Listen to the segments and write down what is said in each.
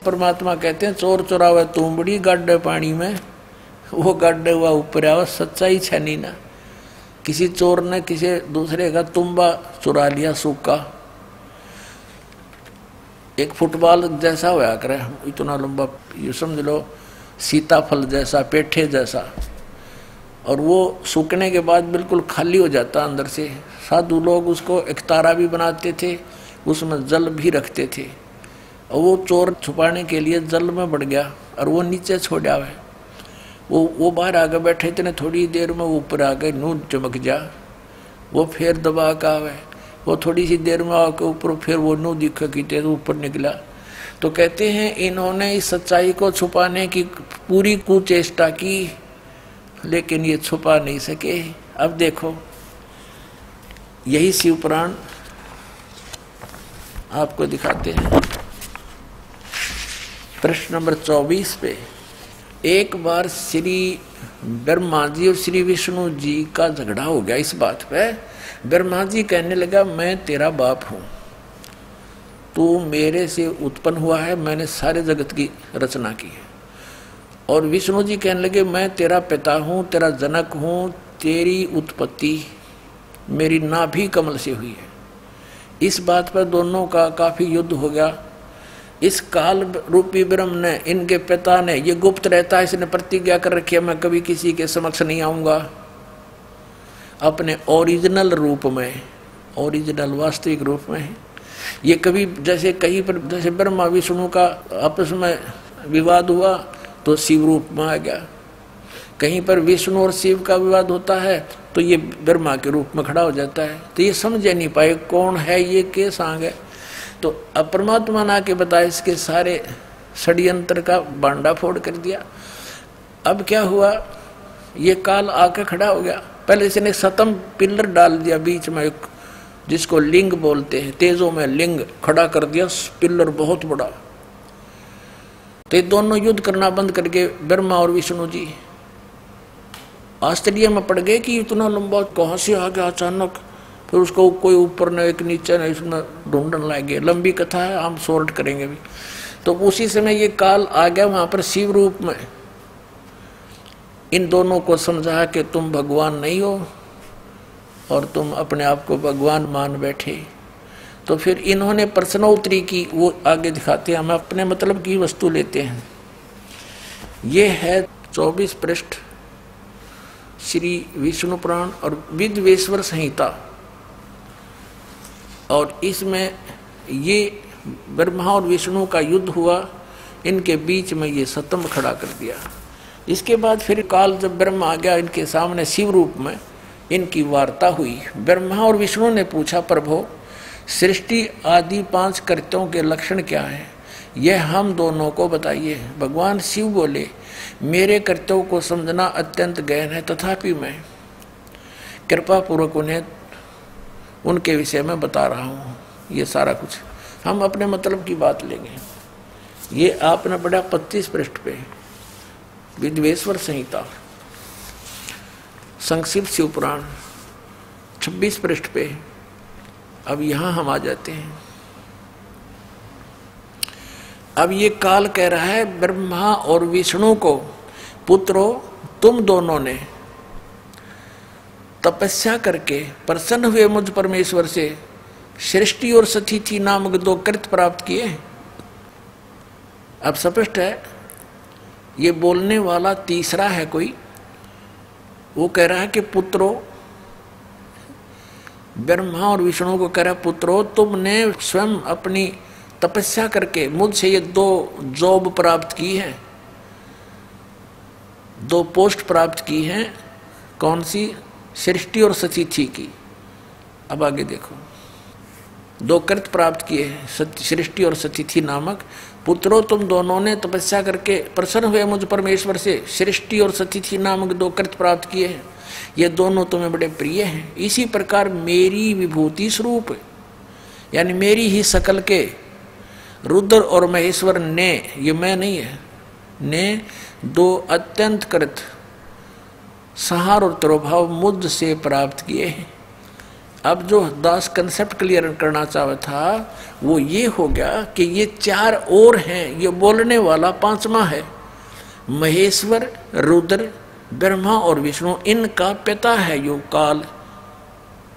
परमात्मा कहते हैं चोर चुरावे तुमबड़ी गाड्डे पानी में, वो गाड्डे हुआ ऊपर आवा, सच्चाई छनी ना। किसी चोर ने किसी दूसरे का तुम्बा चुरा लिया सूखा, एक फुटबॉल जैसा होया करे, इतना लंबा, ये समझ लो सीताफल जैसा, पेठे जैसा, और वो सूखने के बाद बिल्कुल खाली हो जाता अंदर से। साधु लोग उसको एक तारा भी बनाते थे, उसमें जल भी रखते थे, और वो चोर छुपाने के लिए जल में बढ़ गया और वो नीचे छोड़ आवे। वो बाहर आके बैठे इतने थोड़ी देर में ऊपर आ गए, नून चमक जा, वो फिर दबा के आवे, वो थोड़ी सी देर में आके ऊपर, फिर वो नू दिखा की तेज ऊपर निकला। तो कहते हैं इन्होंने इस सच्चाई को छुपाने की पूरी कुचेष्टा की, लेकिन ये छुपा नहीं सके। अब देखो यही शिव पुराण आपको दिखाते हैं। प्रश्न नंबर 24 पे, एक बार श्री ब्रह्मा जी और श्री विष्णु जी का झगड़ा हो गया इस बात पे। ब्रह्मा जी कहने लगा मैं तेरा बाप हूं, तू मेरे से उत्पन्न हुआ है, मैंने सारे जगत की रचना की है। और विष्णु जी कहने लगे मैं तेरा पिता हूं, तेरा जनक हूं, तेरी उत्पत्ति मेरी नाभि कमल से हुई है। इस बात पर दोनों का काफी युद्ध हो गया। इस काल रूपी ब्रह्म ने, इनके पिता ने, ये गुप्त रहता है, इसने प्रतिज्ञा कर रखी है मैं कभी किसी के समक्ष नहीं आऊंगा, अपने ओरिजिनल रूप में, ओरिजिनल वास्तविक रूप में। ये कभी जैसे कहीं पर जैसे ब्रह्मा विष्णु का आपस में विवाद हुआ तो शिव रूप में आ गया, कहीं पर विष्णु और शिव का विवाद होता है तो ये ब्रह्मा के रूप में खड़ा हो जाता है। तो ये समझ नहीं पाए कौन है ये, के सांग है। तो अब परमात्मा ने आके बताया, इसके सारे षड्यंत्र का बांडा फोड़ कर दिया। अब क्या हुआ, ये काल आके खड़ा हो गया। पहले इसने सतम पिलर डाल दिया बीच में, एक जिसको लिंग बोलते हैं, तेजों में लिंग खड़ा कर दिया, पिलर बहुत बड़ा। तो ये दोनों युद्ध करना बंद करके ब्रह्मा और विष्णु जी आश्चर्य में पड़ गए कि इतना लंबा कहाँ से आ गया अचानक। फिर उसको कोई ऊपर न एक नीचे न, इसमें ढूंढने लगे। लंबी कथा है, हम शॉर्ट करेंगे भी। तो उसी समय ये काल आ गया वहां पर शिव रूप में, इन दोनों को समझा कि तुम भगवान नहीं हो और तुम अपने आप को भगवान मान बैठे। तो फिर इन्होंने प्रश्नोत्तरी की, वो आगे दिखाते हैं। हम अपने मतलब की वस्तु लेते हैं। ये है 24 पृष्ठ श्री विष्णु पुराण और विद्वेश्वर संहिता, और इसमें ये ब्रह्मा और विष्णु का युद्ध हुआ, इनके बीच में ये सतम खड़ा कर दिया। इसके बाद फिर काल जब ब्रह्मा आ गया इनके सामने शिव रूप में, इनकी वार्ता हुई। ब्रह्मा और विष्णु ने पूछा प्रभु सृष्टि आदि 5 कृत्यों के लक्षण क्या हैं, यह हम दोनों को बताइए। भगवान शिव बोले मेरे कृत्यों को समझना अत्यंत गहन है, तथापि मैं कृपा पूर्वक उन्हें उनके विषय में बता रहा हूँ। ये सारा कुछ हम अपने मतलब की बात लेंगे। ये आपने पढ़ा 25 पृष्ठ पे विद्वेश्वर संहिता, संक्षिप्त शिव पुराण 26 पृष्ठ पे। अब यहां हम आ जाते हैं। अब ये काल कह रहा है ब्रह्मा और विष्णु को, पुत्रो तुम दोनों ने तपस्या करके प्रसन्न हुए मुझ परमेश्वर से सृष्टि और सतिथि नामक 2 कृत्य प्राप्त किए। अब स्पष्ट है, ये बोलने वाला तीसरा है कोई। वो कह रहा है कि पुत्रो, ब्रह्मा और विष्णु को कह रहा है पुत्रो तुमने स्वयं अपनी तपस्या करके मुझसे ये 2 जॉब प्राप्त की है, 2 पोस्ट प्राप्त की हैं। कौन सी? सृष्टि और सतिथि की। अब आगे देखो, 2 कृत्य प्राप्त किए हैं, सृष्टि और सतिथि नामक। पुत्रों तुम दोनों ने तपस्या करके प्रसन्न हुए मुझ परमेश्वर से सृष्टि और सतिथि नामक 2 कृत्य प्राप्त किए हैं। ये दोनों तुम्हें बड़े प्रिय हैं। इसी प्रकार मेरी विभूति स्वरूप, यानी मेरी ही शकल के रुद्र और महेश्वर ने, ये मैं नहीं है, ने 2 अत्यंत कृत संहार और तिरोभाव मुझ से प्राप्त किए हैं। अब जो दास कंसेप्ट क्लियर करना चाहा था वो ये हो गया कि ये चार और हैं, ये बोलने वाला पांचवा है। महेश्वर, रुद्र, ब्रह्मा और विष्णु, इनका पिता है यो काल,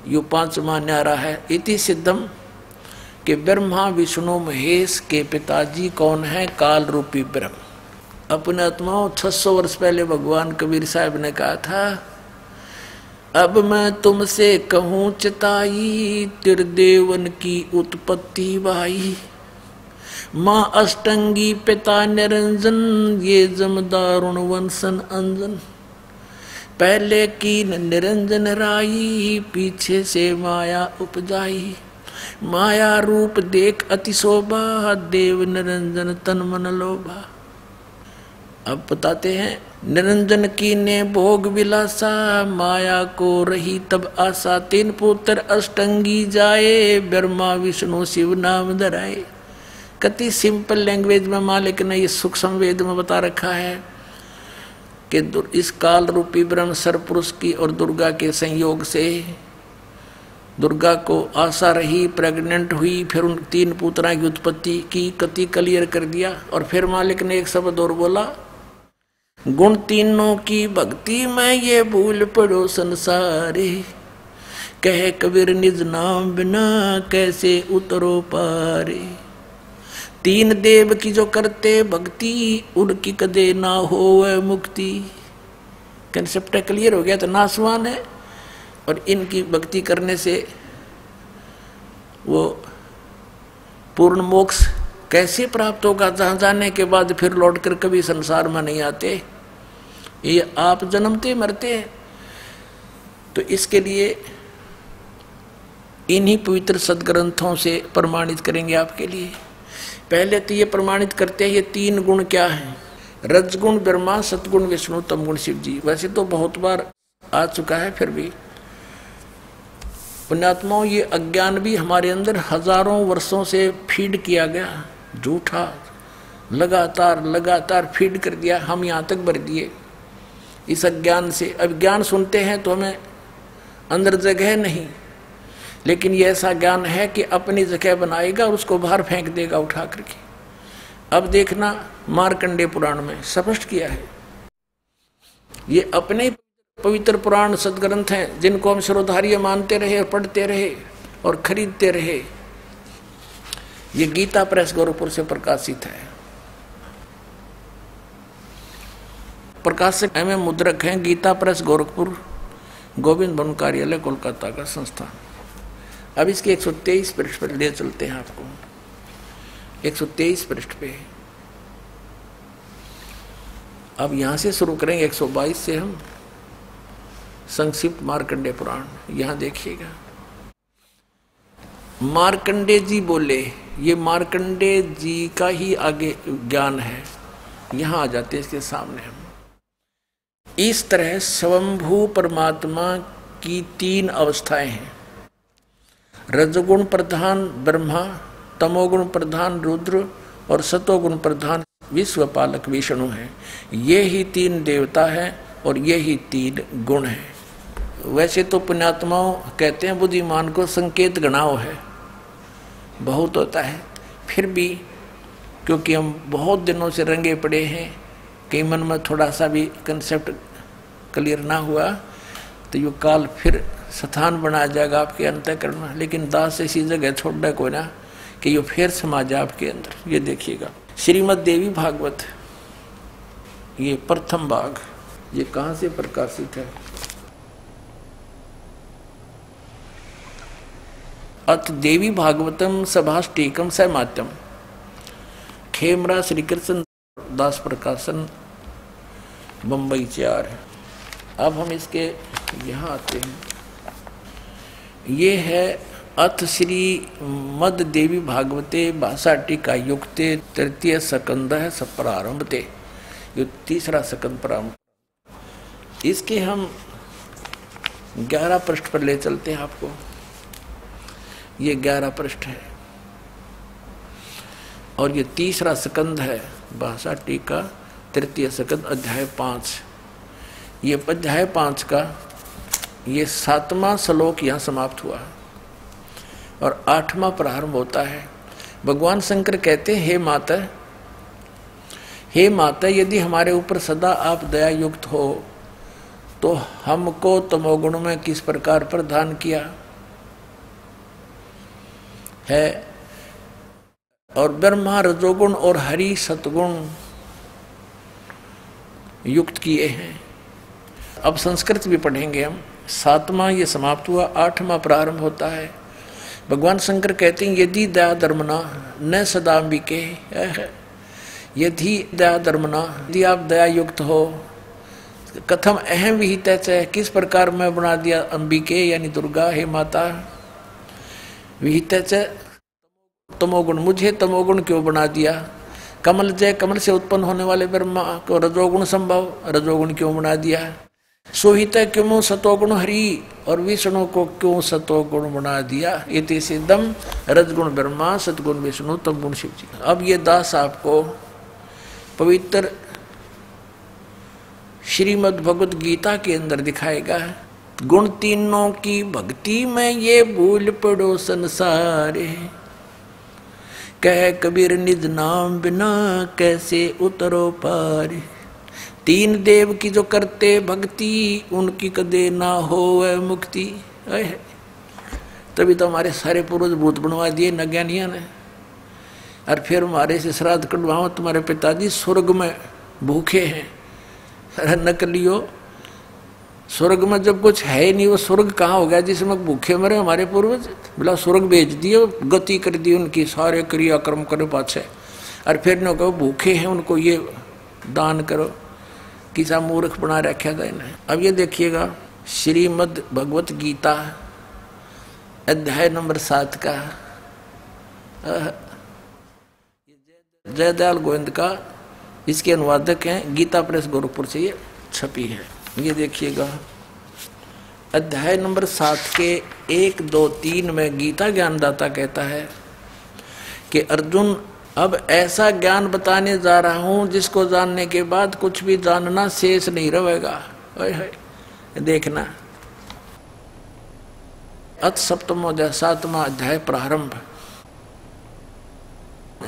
यो पांचवा न्यारा है। इति सिद्धम कि ब्रह्मा विष्णु महेश के पिताजी कौन है? काल रूपी ब्रह्म। अपने आत्माओं 600 वर्ष पहले भगवान कबीर साहब ने कहा था, अब मैं तुमसे कहूँ चिताई, त्रिदेवन की उत्पत्ति बाई। माँ अष्टंगी पिता निरंजन, ये जमदारुण वंशन अंजन। पहले की निरंजन राई, पीछे से माया उपजाई। माया रूप देख अति शोभा, देव निरंजन तन मन लोभा। अब बताते हैं, निरंजन की ने भोग विलासा, माया को रही तब आशा। 3 पुत्र अष्टंगी जाए, ब्रह्मा विष्णु शिव नाम धराए। कति सिंपल लैंग्वेज में मालिक ने ये सूक्ष्म वेद में बता रखा है कि इस काल रूपी ब्रह्म सरपुरुष की और दुर्गा के संयोग से दुर्गा को आशा रही, प्रेग्नेंट हुई, फिर उन 3 पुत्रा की उत्पत्ति की। कति क्लियर कर दिया। और फिर मालिक ने एक शब्द और बोला, गुण तीनों की भक्ति में ये भूल पड़ो संसारे। कहे कबीर निज नाम बिना कैसे उतरो पारे। 3 देव की जो करते भक्ति, उनकी कदे ना हो मुक्ति। कंसेप्ट क्लियर हो गया तो नासवान है, और इनकी भक्ति करने से वो पूर्ण मोक्ष कैसे प्राप्त होगा? जहाँ जाने के बाद फिर लौटकर कभी संसार में नहीं आते, ये आप जन्मते मरते हैं। तो इसके लिए इन्हीं पवित्र सदग्रंथों से प्रमाणित करेंगे आपके लिए। पहले तो ये प्रमाणित करते हैं ये 3 गुण क्या हैं। रजगुण ब्रह्मा, सतगुण विष्णु, तमगुण शिव जी। वैसे तो बहुत बार आ चुका है, फिर भी पुण्यात्माओं ये अज्ञान भी हमारे अंदर हजारों वर्षों से फीड किया गया, झूठा लगातार लगातार फीड कर दिया, हम यहाँ तक भर दिए इस अज्ञान से। अब ज्ञान सुनते हैं तो हमें अंदर जगह नहीं, लेकिन ये ऐसा ज्ञान है कि अपनी जगह बनाएगा और उसको बाहर फेंक देगा उठा करके। अब देखना मार्कंडेय पुराण में स्पष्ट किया है। ये अपने पवित्र पुराण सदग्रंथ हैं जिनको हम शिरोधार्य मानते रहे और पढ़ते रहे और खरीदते रहे। ये गीता प्रेस गोरखपुर से प्रकाशित है। प्रकाशक एवं मुद्रक हैं गीता प्रेस गोरखपुर, गोविंद भवन कार्यालय कोलकाता का संस्थान। अब इसके 123 पृष्ठ पर ले चलते हैं आपको। 123 पृष्ठ पे अब यहां से शुरू करेंगे। 122 से हम संक्षिप्त मार्कंडेय पुराण। यहां देखिएगा, मार्कंडेय जी बोले, ये मार्कंडेय जी का ही आगे ज्ञान है। यहां आ जाते हैं इसके सामने हम। इस तरह स्वयंभू परमात्मा की 3 अवस्थाएं हैं। रजगुण प्रधान ब्रह्मा, तमोगुण प्रधान रुद्र और सतोगुण प्रधान विश्वपालक विष्णु है। ये ही 3 देवता है और ये ही 3 गुण है। वैसे तो पुण्यात्माओं कहते हैं बुद्धिमान को संकेत गणाओ है, बहुत होता है, फिर भी क्योंकि हम बहुत दिनों से रंगे पड़े हैं, कई मन में थोड़ा सा भी कंसेप्ट क्लियर ना हुआ तो ये काल फिर स्थान बना जाएगा आपके अंतःकरण में। लेकिन दास ऐसी जगह छोड़ना को ना कि ये फिर समा जाए आपके अंदर। ये देखिएगा श्रीमद् देवी भागवत, ये प्रथम भाग, ये कहाँ से प्रकाशित है? अथ देवी भागवतम सभाष्टीकम सैमात्यम, खेमरा श्री कृष्ण दास प्रकाशन, बम्बई 4। अब हम इसके यहाँ आते हैं। ये है अथ श्री मद देवी भागवते भाषा टीका युक्ते तृतीय स्कंद है प्रारंभते, ये 3रा स्कंद प्रारंभ। इसके हम 11 पृष्ठ पर ले चलते हैं आपको। ये 11 पृष्ठ है और ये 3रा स्कंद है भाषा टीका तृतीय स्कंद अध्याय 5। ये अध्याय 5 का ये 7वां श्लोक यहाँ समाप्त हुआ है। और 8वां प्रारंभ होता है। भगवान शंकर कहते हैं, हे माता, यदि हमारे ऊपर सदा आप दया युक्त हो तो हमको तमोगुण में किस प्रकार प्रदान किया है। और ब्रह्मा रजोगुण और हरि सतगुण युक्त किए हैं। अब संस्कृत भी पढ़ेंगे हम। 7वां ये समाप्त हुआ, 8वां प्रारंभ होता है। भगवान शंकर कहते हैं, यदि दया धर्मना न सदाम्बिके, यदि दया धर्मना, यदि आप दया युक्त हो, कथम अहम विहित है, किस प्रकार मैं बना दिया अंबिके यानी दुर्गा, हे माता, विहित तमोगुण, मुझे तमोगुण क्यों बना दिया। कमल जय, कमल से उत्पन्न होने वाले ब्रह्मा को रजोगुण संभव, रजोगुण क्यों बना दिया। सोहित क्यों सतोगुण हरि, और विष्णु को क्यों सतोगुण बना दिया। ये सिद्धम रजगुण ब्रह्मा, सतगुण विष्णु, तमगुण शिव जी। अब ये दास आपको पवित्र श्रीमद् भगवद गीता के अंदर दिखाएगा। गुण तीनों की भक्ति में ये भूल पड़ो संसारे, कह कबीर निज नाम बिना कैसे उतरो पार। 3 देव की जो करते भक्ति, उनकी कदे ना होवे मुक्ति। तभी तो हमारे सारे पूर्वज भूत बनवा दिए नज्ञानिया ने। और फिर हमारे से श्राद्ध कटवाओ, तुम्हारे पिताजी स्वर्ग में भूखे हैं। नकलियो, स्वर्ग में जब कुछ है ही नहीं, वो स्वर्ग कहाँ हो गया जिसमें भूखे मरे हमारे पूर्वज। बोला स्वर्ग भेज दिए, गति कर दी उनकी, सारे क्रियाक्रम करे पाछे। और फिर न कहो भूखे हैं उनको ये दान करो, किसा मूर्ख बना रखा था इन्हें। अब ये देखिएगा श्रीमद् भगवत गीता अध्याय नंबर 7 का जयदयाल गोविंद का इसके अनुवादक हैं, गीता प्रेस गोरखपुर से ये छपी है। ये देखिएगा अध्याय नंबर 7 के 1, 2, 3 में गीता ज्ञानदाता कहता है कि अर्जुन, अब ऐसा ज्ञान बताने जा रहा हूं जिसको जानने के बाद कुछ भी जानना शेष नहीं रहेगा। देखना, अथ सप्तमोध्याय 7वां अध्याय प्रारंभ।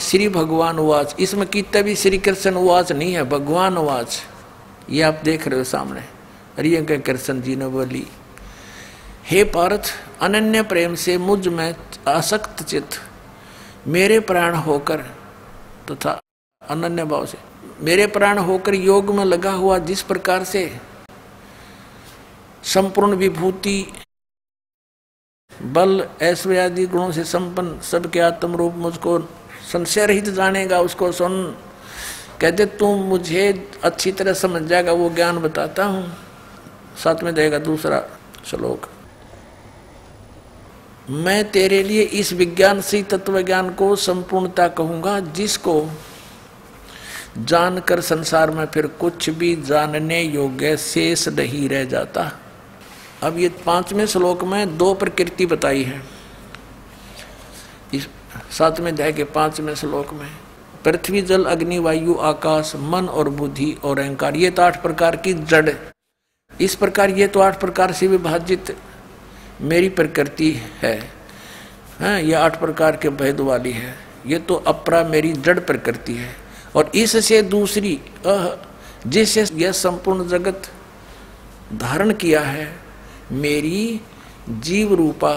श्री भगवान उवाच, इसमें कितने भी श्री कृष्ण उवाच नहीं है, भगवान उवाच। ये आप देख रहे हो सामने। अरे ये कृष्ण जी ने बोली, हे पार्थ, अनन्य प्रेम से मुझ में आसक्त चित्त मेरे प्राण होकर तथा अनन्य भाव से मेरे प्राण होकर योग में लगा हुआ, जिस प्रकार से संपूर्ण विभूति बल ऐश्वर्य आदि गुणों से संपन्न सबके आत्म रूप मुझको संशय रहित जानेगा, उसको सुन। कहते तुम मुझे अच्छी तरह समझ जाएगा, वो ज्ञान बताता हूं। साथ में देगा दूसरा श्लोक, मैं तेरे लिए इस विज्ञान से तत्व ज्ञान को संपूर्णता कहूंगा, जिसको जानकर संसार में फिर कुछ भी जानने योग्य शेष नहीं रह जाता। अब ये 5वें श्लोक में 2 प्रकृति बताई है। इस 7वें अध्याय के 5वें श्लोक में पृथ्वी जल अग्नि वायु आकाश मन और बुद्धि और अहंकार, ये तो 8 प्रकार की जड़। इस प्रकार ये तो 8 प्रकार से विभाजित मेरी प्रकृति है। ये 8 प्रकार के भेद वाली है। ये तो अपरा मेरी जड़ प्रकृति है। और इससे दूसरी जिससे यह संपूर्ण जगत धारण किया है, मेरी जीव रूपा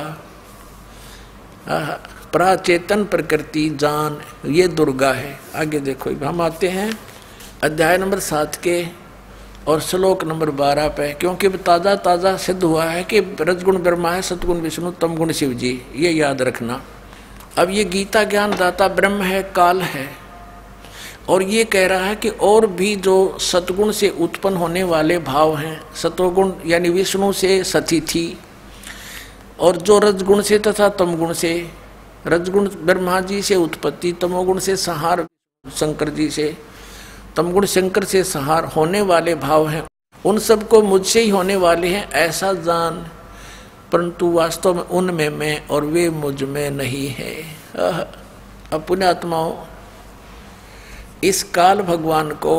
प्राचेतन प्रकृति जान, ये दुर्गा है। आगे देखो, हम आते हैं अध्याय नंबर 7 के और श्लोक नंबर 12 पे, क्योंकि ताज़ा ताज़ा सिद्ध हुआ है कि रजगुण ब्रह्मा है, सतगुण विष्णु, तमगुण शिव जी, ये याद रखना। अब ये गीता ज्ञान दाता ब्रह्म है, काल है, और ये कह रहा है कि और भी जो सतगुण से उत्पन्न होने वाले भाव हैं, सतोगुण यानी विष्णु से सतिथि, और जो रजगुण से तथा तमगुण से, रजगुण ब्रह्मा जी से उत्पत्ति, तमोगुण से संहार शंकर जी से, तमगुण शंकर से संहार होने वाले भाव हैं, उन सबको मुझसे ही होने वाले हैं ऐसा जान, परंतु वास्तव में उनमें मैं और वे मुझ में नहीं है। अब पुण्यात्माओं, इस काल भगवान को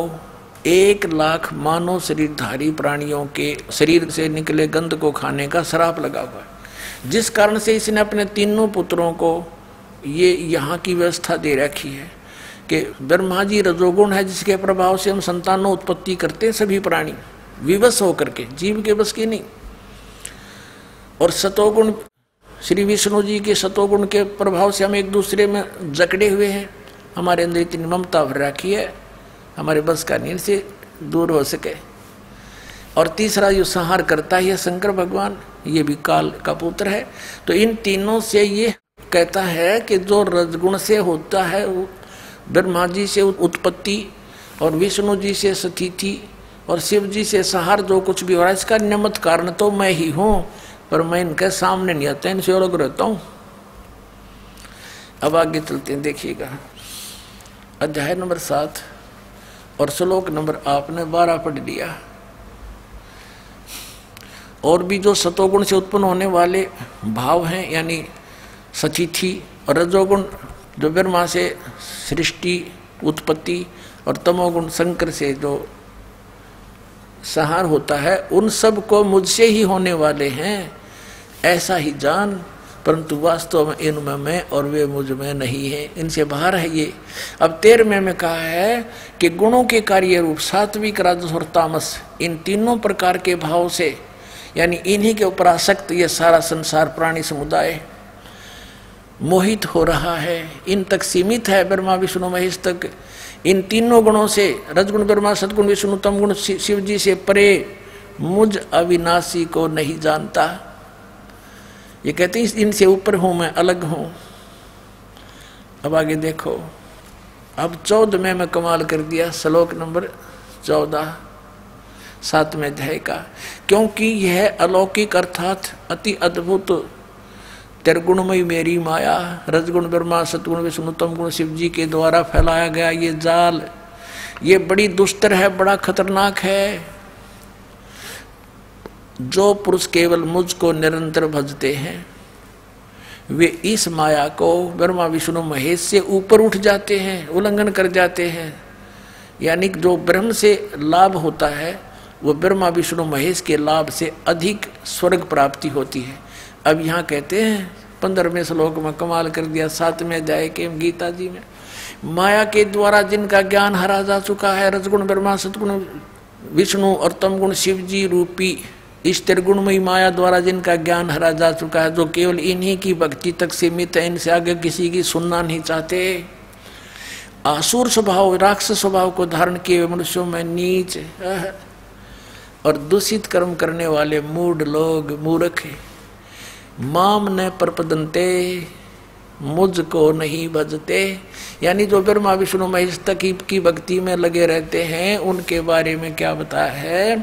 1 लाख मानव शरीरधारी प्राणियों के शरीर से निकले गंध को खाने का श्राप लगा हुआ है। जिस कारण से इसने अपने तीनों पुत्रों को ये यहाँ की व्यवस्था दे रखी है कि ब्रह्मा जी रजोगुण है, जिसके प्रभाव से हम संतानों उत्पत्ति करते हैं सभी प्राणी विवश होकर के, जीव के बस की नहीं। और सतोगुण श्री विष्णु जी के सतोगुण के प्रभाव से हम एक दूसरे में जकड़े हुए हैं, हमारे अंदर इतनी ममता भर रखी है, हमारे बस का नहीं से दूर हो सके। और तीसरा जो संहार करता है शंकर भगवान, ये भी काल का पुत्र है। तो इन तीनों से ये कहता है कि जो रजगुण से होता है ब्रह्मा जी से उत्पत्ति और विष्णु जी से स्थिति और शिव जी से संहार, जो कुछ भी हो रहा है इसका निमित्त कारण तो मैं ही हूँ, पर मैं इनके सामने नहीं आता, इनसे अलग रहता हूँ। अब आगे चलते हैं, देखिएगा अध्याय नंबर 7 और श्लोक नंबर आपने 12 पढ़ लिया। और भी जो सतोगुण से उत्पन्न होने वाले भाव हैं, यानी सचिथि, और रजोगुण जो ब्रह्मा से सृष्टि उत्पत्ति और तमोगुण शंकर से जो संहार होता है, उन सब को मुझसे ही होने वाले हैं ऐसा ही जान, परंतु वास्तव में इनमें मैं और वे मुझ में नहीं है, इनसे बाहर है ये। अब 13वें में कहा है कि गुणों के कार्य रूप सात्विक राजस और तामस, इन तीनों प्रकार के भाव से, यानी इन्हीं के ऊपर आसक्त ये सारा संसार प्राणी समुदाय मोहित हो रहा है, इन तक सीमित है, ब्रह्मा विष्णु महेश तक। इन तीनों गुणों से, रजगुण ब्रह्मा, सदगुण विष्णु, तमगुण शिव जी से परे मुझ अविनाशी को नहीं जानता। ये कहते हैं इनसे ऊपर हूं मैं, अलग हूं। अब आगे देखो, अब 14वें में कमाल कर दिया, श्लोक नंबर 14 7वें अध्याय का। क्योंकि यह अलौकिक अर्थात अति अद्भुत त्रिगुणमयी मेरी माया, रजगुण ब्रह्मा सतगुण विष्णु तमगुण शिव जी के द्वारा फैलाया गया ये जाल, ये बड़ी दुस्तर है, बड़ा खतरनाक है। जो पुरुष केवल मुझको निरंतर भजते हैं वे इस माया को ब्रह्मा विष्णु महेश से ऊपर उठ जाते हैं, उल्लंघन कर जाते हैं। यानी जो ब्रह्म से लाभ होता है वो ब्रह्मा विष्णु महेश के लाभ से अधिक स्वर्ग प्राप्ति होती है। अब यहाँ कहते हैं 15वें श्लोक में कमाल कर दिया, 7वें अध्याय के गीता जी में, माया के द्वारा जिनका ज्ञान हरा जा चुका है, रजगुण ब्रह्मा सतगुण विष्णु और तमगुण शिव जी रूपी इस त्रिगुणमयी माया द्वारा जिनका ज्ञान हरा जा चुका है, जो केवल इन्हीं की भक्ति तक सीमित है, इनसे आगे किसी की सुनना नहीं चाहते। आसुर स्वभाव, राक्षस स्वभाव को धारण किए मनुष्यों में नीच और दूषित कर्म करने वाले मूढ़ लोग, मूर्ख, माम न प्रपदन्ते, मुझको नहीं भजते। यानी जो ब्रह्मा विष्णु महेश तक की भक्ति में लगे रहते हैं, उनके बारे में क्या बताया है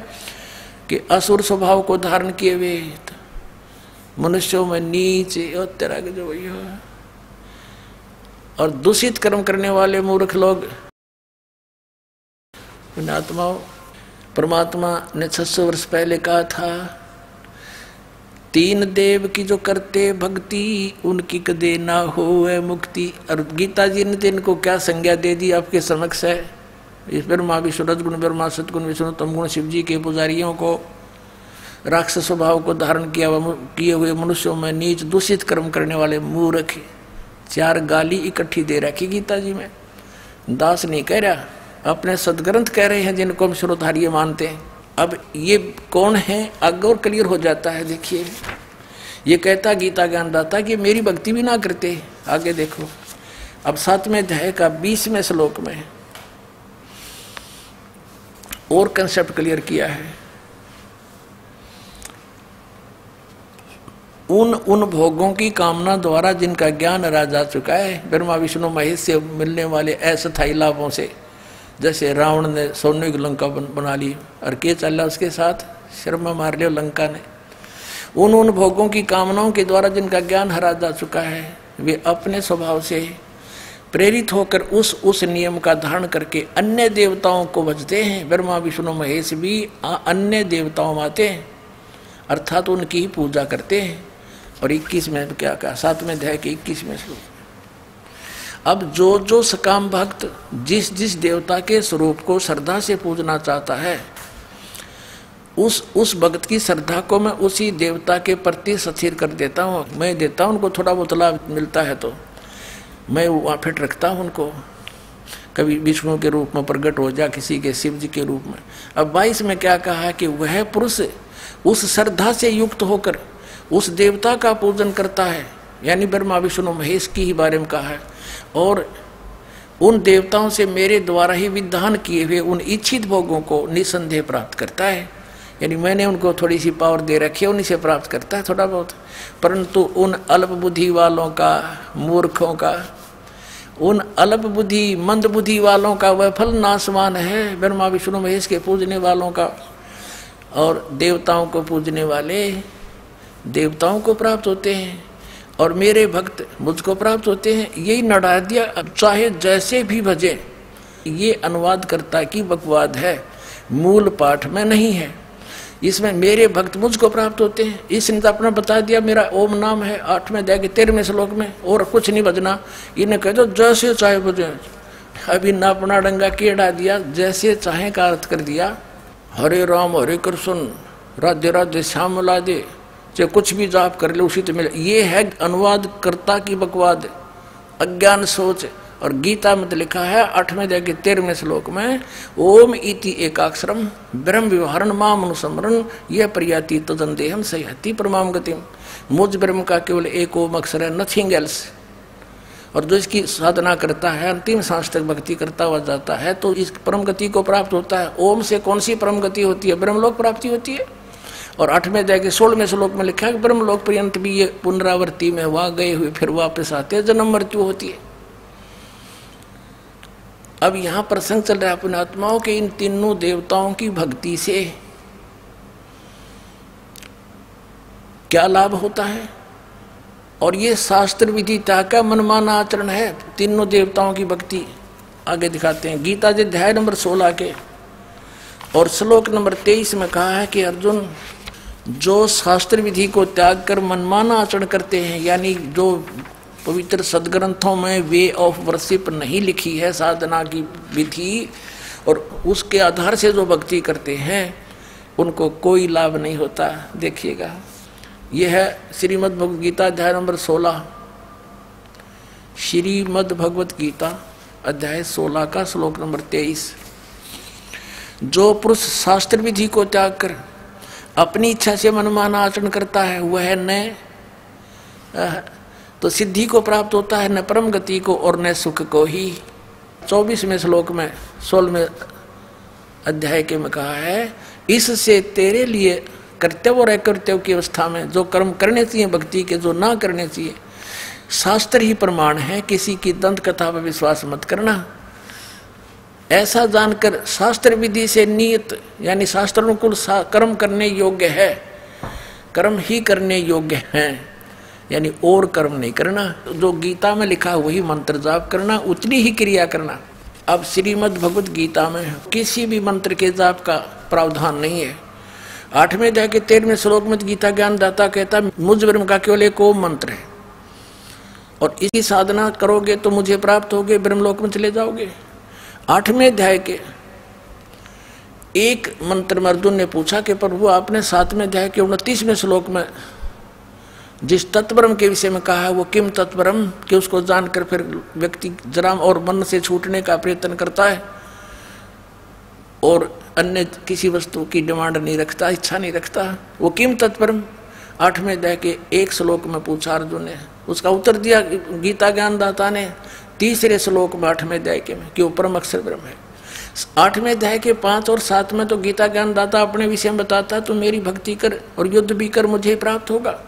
कि असुर स्वभाव को धारण किए हुए मनुष्यों में नीच और तेरा जो वही हो, और दूषित कर्म करने वाले मूर्ख लोग, पुण्यात्माओं। परमात्मा ने 600 वर्ष पहले कहा था, 3 देव की जो करते भक्ति उनकी कदे ना होवे मुक्ति। और गीता जी ने तो इनको क्या संज्ञा दे दी आपके समक्ष है। इस ब्रह्मा विष्णु रजगुण ब्रह्मा सतगुण विष्णु तमगुण शिव जी के पुजारियों को, राक्षस स्वभाव को धारण किए हुए मनुष्यों में नीच दूषित कर्म करने वाले मूर्ख, 4 गाली इकट्ठी दे रखी गीता जी में। दास नहीं कह रहा, अपने सदग्रंथ कह रहे हैं जिनको हम श्रोधार्य मानते हैं। अब ये कौन है आगे और क्लियर हो जाता है। देखिए ये कहता गीता ज्ञानदाता कि मेरी भक्ति भी ना करते। आगे देखो, अब 7वें अध्याय का 20वें श्लोक में और कंसेप्ट क्लियर किया है। उन भोगों की कामना द्वारा जिनका ज्ञान हरा जा चुका है, ब्रह्मा विष्णु महेश से मिलने वाले अस्थायी लाभों से, जैसे रावण ने सोने की लंका बना ली और के चला उसके साथ, शर्मा मार लिया लंका ने। उन भोगों की कामनाओं के द्वारा जिनका ज्ञान हरा जा चुका है, वे अपने स्वभाव से प्रेरित होकर उस नियम का धारण करके अन्य देवताओं को भजते हैं। ब्रह्मा विष्णु महेश भी अन्य देवताओं में आते हैं, अर्थात उनकी ही पूजा करते हैं। और 21 में क्या कहा, 7वें अध्याय के 21वें श्लोक। अब जो सकाम भक्त जिस देवता के स्वरूप को श्रद्धा से पूजना चाहता है, उस भक्त की श्रद्धा को मैं उसी देवता के प्रति सचेत कर देता हूँ। मैं देता हूँ उनको थोड़ा बहुत लाभ मिलता है तो मैं वहाँ फिट रखता हूँ उनको। कभी विष्णु के रूप में प्रकट हो जा, किसी के शिव जी के रूप में। अब 22 में क्या कहा है कि वह पुरुष उस श्रद्धा से युक्त होकर उस देवता का पूजन करता है, यानी ब्रह्मा विष्णु महेश की ही बारे में कहा है, और उन देवताओं से मेरे द्वारा ही विधान किए हुए उन इच्छित भोगों को निसंदेह प्राप्त करता है। यानी मैंने उनको थोड़ी सी पावर दे रखी है, उन्हीं से प्राप्त करता है थोड़ा बहुत। परंतु उन अल्प बुद्धि वालों का, मूर्खों का, उन अल्प बुद्धि मंद बुद्धि वालों का वह फल नाशवान है, ब्रह्मा विष्णु महेश के पूजने वालों का। और देवताओं को पूजने वाले देवताओं को प्राप्त होते हैं और मेरे भक्त मुझको प्राप्त होते हैं। यही नड़ा दिया। अब चाहे जैसे भी भजे, ये अनुवादकर्ता की बकवाद है, मूल पाठ में नहीं है। इसमें मेरे भक्त मुझको प्राप्त होते हैं, इसने तो अपना बता दिया, मेरा ओम नाम है 8वें अध्याय के 13वें श्लोक में, और कुछ नहीं बजना। इन्हें कह दो जैसे चाहे बजे। अभी ना अपना डंगा केड़ा दिया, जैसे चाहे का अर्थ कर दिया। हरे राम हरे कृष्ण राधे राधे श्याम लादे, चाहे कुछ भी जाप कर ले उसी तो मिले। ये है अनुवादकर्ता की बकवाद, अज्ञान सोच। और गीता में तो लिखा है 8वें अध्याय के 13वें श्लोक में, ओम इति एकाक्षरम ब्रह्म व्यवहारण माम अनुस्मरण यह प्रयाति तदंदेहम सयाति परमाम गतिम। मुझ ब्रह्म का केवल एक ओम अक्षर है, नथिंग एल्स। और जो इसकी साधना करता है, अंतिम सांस तक भक्ति करता हुआ जाता है, तो इस परम गति को प्राप्त होता है। ओम से कौन सी परम गति होती है? ब्रह्मलोक प्राप्ति होती है। और 8वें अध्याय के 16वें श्लोक में लिखा है कि ब्रह्मलोक पर्यंत भी ये पुनरावृत्ति में वहां गए हुए फिर वापस आते हैं, जन्म मृत्यु होती है। अब यहां प्रसंग चल रहा है अपने आत्माओं के इन तीनों देवताओं की भक्ति से क्या लाभ होता है। और ये शास्त्र विधिता का मनमाना आचरण है, तीनों देवताओं की भक्ति। आगे दिखाते हैं गीता जी अध्याय नंबर 16 के और श्लोक नंबर 23 में कहा है कि अर्जुन, जो शास्त्र विधि को त्याग कर मनमाना आचरण करते हैं, यानी जो पवित्र सदग्रंथों में वे ऑफ वर्शिप नहीं लिखी है, साधना की विधि, और उसके आधार से जो भक्ति करते हैं उनको कोई लाभ नहीं होता। देखिएगा, यह है श्रीमद् भगवद गीता अध्याय नंबर 16, श्रीमद् भगवद गीता अध्याय 16 का श्लोक नंबर 23। जो पुरुष शास्त्र विधि को त्याग कर अपनी इच्छा से मनमाना आचरण करता है, वह न तो सिद्धि को प्राप्त होता है, न परम गति को और न सुख को ही। 24वें श्लोक में 16वें अध्याय के में कहा है, इससे तेरे लिए कर्तव्य और अकर्तव्य की अवस्था में जो कर्म करने चाहिए भक्ति के, जो ना करने चाहिए, शास्त्र ही प्रमाण है। किसी की दंत कथा पर विश्वास मत करना। ऐसा जानकर शास्त्र विधि से नियत यानी शास्त्र अनुकूल कर्म करने योग्य है, कर्म ही करने योग्य हैं, यानी और कर्म नहीं करना। जो गीता में लिखा वही मंत्र जाप करना, उतनी ही क्रिया करना। अब श्रीमद् भगवद गीता में किसी भी मंत्र के जाप का प्रावधान नहीं है। 8वें अध्याय के 13वें श्लोक में गीता ज्ञानदाता कहता, मुझ ब्रह्म का केवल एक ओम मंत्र है और इसकी साधना करोगे तो मुझे प्राप्त होगे, ब्रह्मलोक में चले जाओगे। 8वें अध्याय के एक मंत्र में अर्जुन ने पूछा कि प्रभु, आपने 7वें अध्याय के 29वें श्लोक में जिस तत्परम के विषय में कहा है वो किम तत्परम, कि उसको जानकर फिर व्यक्ति जरा और मन से छूटने का प्रयत्न करता है और अन्य किसी वस्तु की डिमांड नहीं रखता, इच्छा नहीं रखता, वो किम तत्परम 8वें अध्याय के एक श्लोक में पूछा अर्जुन ने। उसका उत्तर दिया गीता ज्ञानदाता ने 3रे श्लोक में 8वें अध्याय के में कि वो परम अक्षर ब्रह्म है। 8वें अध्याय के 5 और 7 में तो गीता ज्ञानदाता अपने विषय में बताता, तू मेरी भक्ति कर और युद्ध भी कर, मुझे प्राप्त होगा।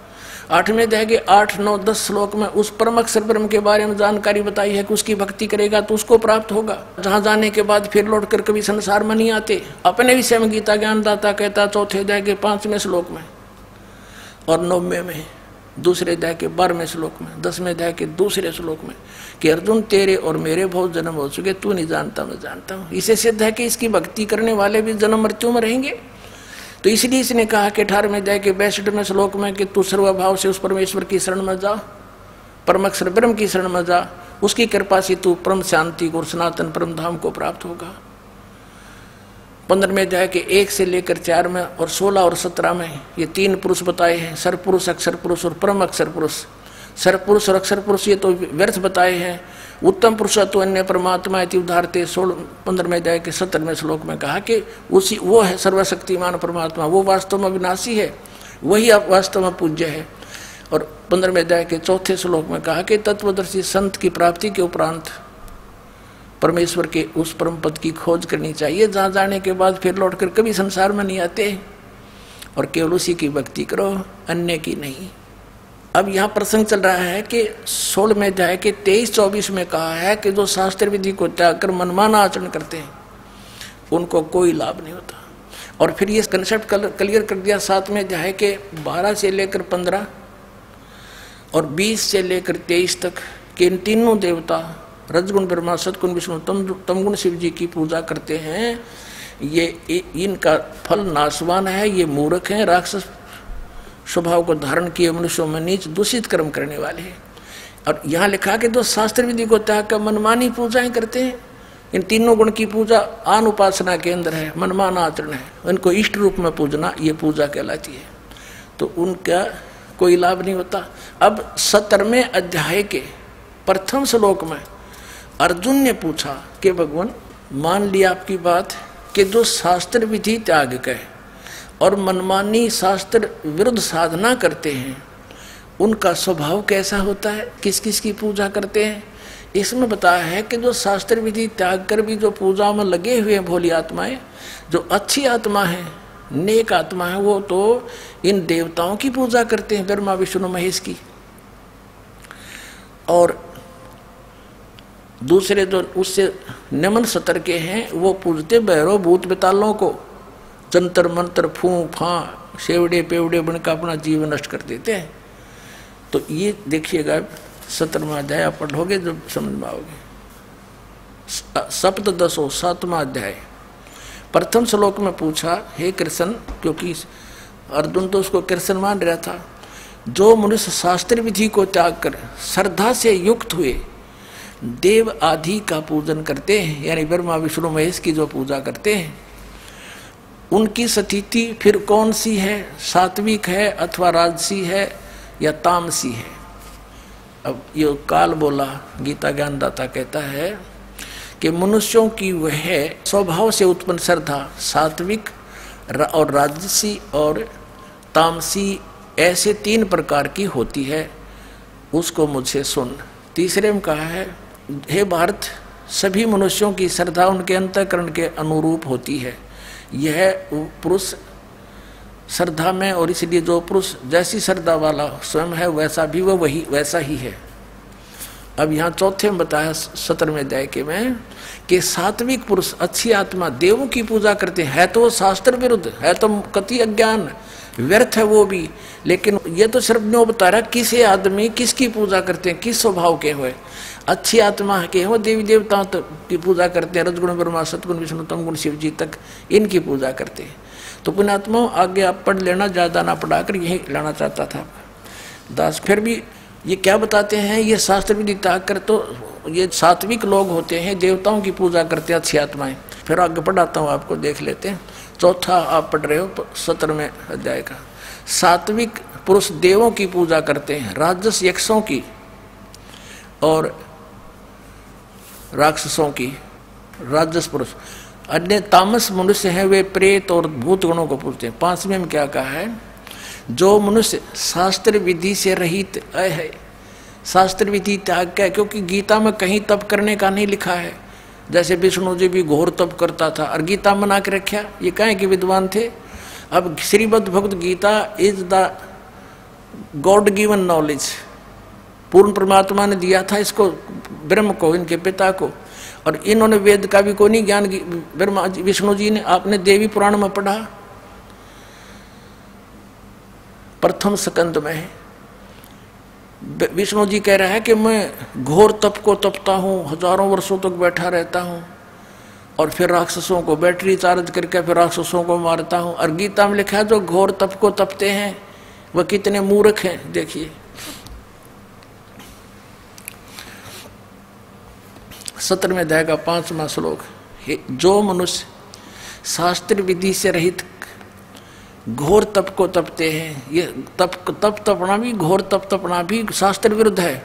8वें अध्याय के 8, 9, 10 श्लोक में उस परम अक्षर ब्रह्म के बारे में जानकारी बताई है कि उसकी भक्ति करेगा तो उसको प्राप्त होगा, जहां जाने के बाद फिर लौट कर कभी संसार में नहीं आते। अपने विषय में गीता ज्ञानदाता कहता 4थे अध्याय के 5वें श्लोक में और 9वें में, 2रे अध्याय के 12वें श्लोक में, 10वें अध्याय के 2रे श्लोक में कि अर्जुन, तेरे और मेरे बहुत जन्म हो चुके, तू नहीं जानता, मैं जानता हूँ। इसे सिद्ध है कि इसकी भक्ति करने वाले भी जन्म मृत्यु में रहेंगे। तो इसलिए इसने कहा कि 18वें अध्याय के 62वें श्लोक में कि तू सर्वभाव से उस परमेश्वर की शरण में जा, परम अक्षर ब्रह्म की शरण में जा, उसकी कृपा से तू परम शांति और सनातन परम धाम को प्राप्त होगा। 15वें अध्याय के 1 से लेकर 4 में और 16 और 17 में ये 3 पुरुष बताए हैं, सर पुरुष, अक्षर पुरुष और परम अक्षर पुरुष। सर पुरुष और अक्षर पुरुष ये तो व्यर्थ बताए हैं। उत्तम पुरुष तो अन्य परमात्मा इति उदाहरते 15वें अध्याय के 17वें श्लोक में कहा कि उसी वो है सर्वशक्तिमान परमात्मा, वो वास्तव में अविनाशी है, वही आप वास्तव में पूज्य है। और 15वें अध्याय के 4थे श्लोक में कहा कि तत्वदर्शी संत की प्राप्ति के उपरांत परमेश्वर के उस परम पद की खोज करनी चाहिए, जहाँ जाने के बाद फिर लौटकर कभी संसार में नहीं आते, और केवल उसी की भक्ति करो, अन्य की नहीं। अब यहाँ प्रसंग चल रहा है कि 16वें अध्याय के 23-24 में कहा है कि जो शास्त्र विधि को त्याग कर मनमाना आचरण करते हैं उनको कोई लाभ नहीं होता। और फिर ये कंसेप्ट क्लियर कर दिया 7वें अध्याय के 12 से लेकर 15 और 20 से लेकर 23 तक कि इन तीनों देवता रजगुण ब्रह्मा, सतगुण विष्णु, तमगुण शिव जी की पूजा करते हैं। ये इनका फल नाशवान है, ये मूर्ख हैं, राक्षस स्वभाव को धारण किए मनुष्यों में नीच दूषित कर्म करने वाले हैं। और यहाँ लिखा कि जो शास्त्र विधि को त्याग कर मनमानी पूजाएं करते हैं, इन तीनों गुण की पूजा आन उपासना के अंदर है, मनमाना आचरण है, उनको इष्ट रूप में पूजना ये पूजा कहलाती है, तो उनका कोई लाभ नहीं होता। अब 17वें अध्याय के प्रथम श्लोक में अर्जुन ने पूछा कि भगवान मान लिया आपकी बात कि जो शास्त्र विधि त्याग कर और मनमानी शास्त्र विरुद्ध साधना करते हैं उनका स्वभाव कैसा होता है, किस किस की पूजा करते हैं। इसमें बताया है कि जो शास्त्र विधि त्याग कर भी जो पूजा में लगे हुए हैं भोली आत्माएं, जो अच्छी आत्मा है, नेक आत्मा है, वो तो इन देवताओं की पूजा करते हैं, ब्रह्मा विष्णु महेश की। और दूसरे जो उससे निम्न स्तर के हैं वो पूजते भैरव भूत बेतालों को, जंतर मंत्र फूं फां शेवड़े पेवड़े बनकर अपना जीवन नष्ट कर देते हैं। तो ये देखिएगा 17वां अध्याय आप पढ़ोगे जब समझ में आओगे। सप्तदशो 7वां अध्याय प्रथम श्लोक में पूछा, हे कृष्ण, क्योंकि अर्जुन तो उसको कृष्ण मान रहा था, जो मनुष्य शास्त्र विधि को त्याग कर श्रद्धा से युक्त हुए देव आदि का पूजन करते हैं, यानी ब्रह्मा विष्णु महेश की जो पूजा करते हैं, उनकी स्थिति फिर कौन सी है, सात्विक है अथवा राजसी है या तामसी है। अब ये काल बोला गीता ज्ञानदाता कहता है कि मनुष्यों की वह स्वभाव से उत्पन्न श्रद्धा सात्विक और राजसी और तामसी ऐसे 3 प्रकार की होती है, उसको मुझसे सुन। तीसरे में कहा है, हे भारत, सभी मनुष्यों की श्रद्धा उनके अंतःकरण के अनुरूप होती है, यह पुरुष श्रद्धा में, और इसलिए जो पुरुष जैसी श्रद्धा वाला स्वयं है वैसा भी वह वही वैसा ही है। अब यहाँ चौथे में बताया 17वें अध्याय के में कि सात्विक पुरुष अच्छी आत्मा देवों की पूजा करते हैं, है तो शास्त्र विरुद्ध, है तो कति अज्ञान, व्यर्थ है वो भी, लेकिन ये तो सिर्फ न्यों बता रहा किसी आदमी किसकी पूजा करते हैं, किस स्वभाव के हुए। अच्छी आत्मा के वो देवी देवताओं की पूजा करते हैं, रजगुण ब्रह्मा, सतगुण विष्णु, तमगुण शिव जी तक इनकी पूजा करते हैं। तो पुण्यात्मा आगे आप पढ़ लेना, ज़्यादा ना पढ़ाकर यही लाना चाहता था दास। फिर भी ये क्या बताते हैं, ये शास्त्र विधि त्याग कर तो ये सात्विक लोग होते हैं, देवताओं की पूजा करते हैं अच्छी आत्माएं। फिर आगे पढ़ाता हूँ, आपको देख लेते हैं। चौथा आप पढ़ रहे हो 17वें अध्याय का। सात्विक पुरुष देवों की पूजा करते हैं, राजस यक्षों की और राक्षसों की, राजस पुरुष। अन्य तामस मनुष्य हैं, वे प्रेत और भूत गणों को पूजते हैं। 5वें में क्या कहा है, जो मनुष्य शास्त्र विधि से रहित है, शास्त्र विधि त्याग का है, क्योंकि गीता में कहीं तप करने का नहीं लिखा है। जैसे विष्णु जी भी घोर तप करता था और गीता बना के रखा, ये कहें कि विद्वान थे। अब Shrimad Bhagavad Gita is the God given knowledge, पूर्ण परमात्मा ने दिया था इसको, ब्रह्म को, इनके पिता को, और इन्होंने वेद का भी कोई नहीं ज्ञान। ब्रह्मा विष्णु जी ने, आपने देवी पुराण में पढ़ा, प्रथम स्कंद में है, विष्णु जी कह रहा है कि मैं घोर तप को तपता हूँ, हजारों वर्षों तक बैठा रहता हूँ, और फिर राक्षसों को बैटरी चार्ज करके फिर राक्षसों को मारता हूँ। और गीता में लिखा है जो घोर तप को तपते हैं वह कितने मूर्ख हैं। देखिए 17वें अध्याय का 5वां श्लोक, जो मनुष्य शास्त्र विधि से रहित घोर तप को तपते हैं। ये तप तपना भी, घोर तप तपना भी शास्त्र विरुद्ध है।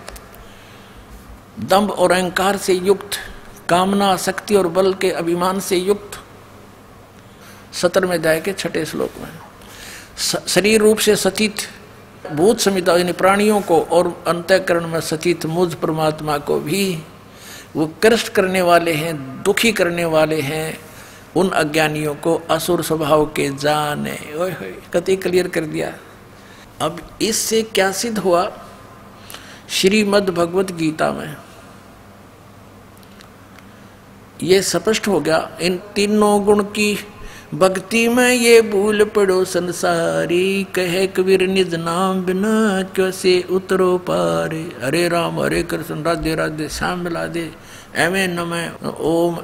दंभ और अहंकार से युक्त, कामना, आसक्ति और बल के अभिमान से युक्त, 17वें अध्याय के 6ठे श्लोक में शरीर रूप से सतीत भूत संहिता यानी प्राणियों को और अंतःकरण में सतीत मुझ परमात्मा को भी वो कष्ट करने वाले हैं, दुखी करने वाले हैं उन अज्ञानियों को असुर स्वभाव के जाने। कति क्लियर कर दिया। अब इससे क्या सिद्ध हुआ? श्रीमद् भगवत गीता में ये स्पष्ट हो गया। इन तीनों गुण की भक्ति में ये भूल पड़ो संसारी, कहे कबीर निज नाम बिना कैसे उतरो पारे। हरे राम हरे कृष्ण राधे राधे श्याम मिला दे, एवं नमः ओम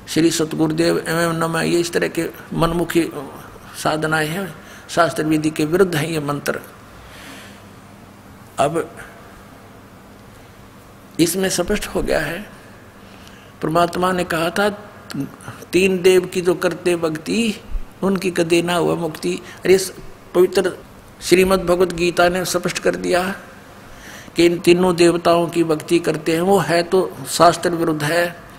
श्री सतगुरुदेव एवं नमः। ये इस तरह के मनमुखी साधनाएं हैं, शास्त्र विधि के विरुद्ध है ये मंत्र। अब इसमें स्पष्ट हो गया है, परमात्मा ने कहा था 3 देव की जो करते भक्ति उनकी कदे ना हुआ मुक्ति। अरे पवित्र श्रीमद् भगवत गीता ने स्पष्ट कर दिया कि इन तीनों देवताओं की भक्ति करते हैं, वो है तो शास्त्र विरुद्ध है।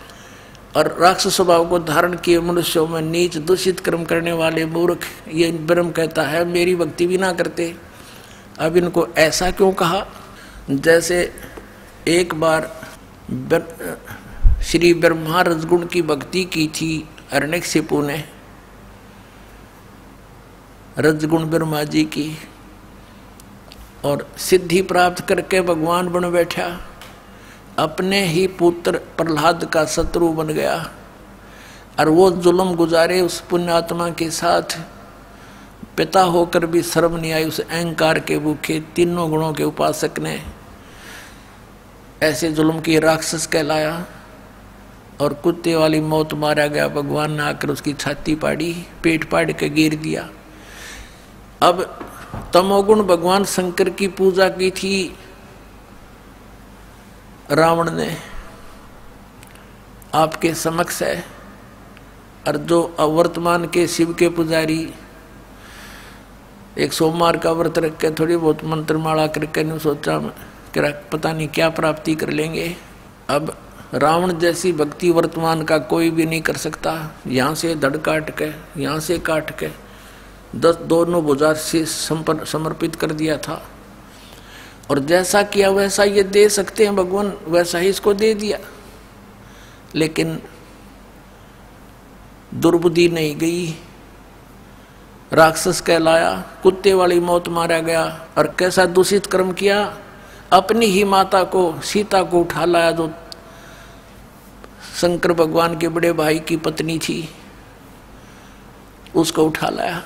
और राक्षस स्वभाव को धारण किए मनुष्यों में नीच दूषित कर्म करने वाले मूर्ख, ये ब्रह्म कहता है मेरी भक्ति भी ना करते। अब इनको ऐसा क्यों कहा? जैसे एक बार श्री ब्रह्मा रजगुण की भक्ति की थी हिरण्यकशिपु ने, रजगुण ब्रह्मा जी की, और सिद्धि प्राप्त करके भगवान बन बैठा। अपने ही पुत्र प्रहलाद का शत्रु बन गया और वो जुल्म गुजारे उस पुण्यात्मा के साथ। पिता होकर भी शर्म नहीं आई उस अहंकार के भूखे तीनों गुणों के उपासक ने। ऐसे जुल्म की राक्षस कहलाया और कुत्ते वाली मौत मारा गया। भगवान ने आकर उसकी छाती पाड़ी, पेट पाड़ के गिर दिया। अब तमोगुण भगवान शंकर की पूजा की थी रावण ने, आपके समक्ष है। और जो वर्तमान के शिव के पुजारी एक सोमवार का व्रत रख के थोड़ी बहुत मंत्रमाला करके नहीं सोचा कि पता नहीं क्या प्राप्ति कर लेंगे। अब रावण जैसी भक्ति वर्तमान का कोई भी नहीं कर सकता। यहाँ से धड़ काट के, यहाँ से काट के 10 दोनों भुजा से समर्पित कर दिया था। और जैसा किया वैसा ये दे सकते हैं भगवान, वैसा ही इसको दे दिया। लेकिन दुर्बुद्धि नहीं गई, राक्षस कहलाया, कुत्ते वाली मौत मारा गया। और कैसा दूषित कर्म किया? अपनी ही माता को, सीता को उठा लाया, जो शंकर भगवान के बड़े भाई की पत्नी थी, उसको उठा लाया।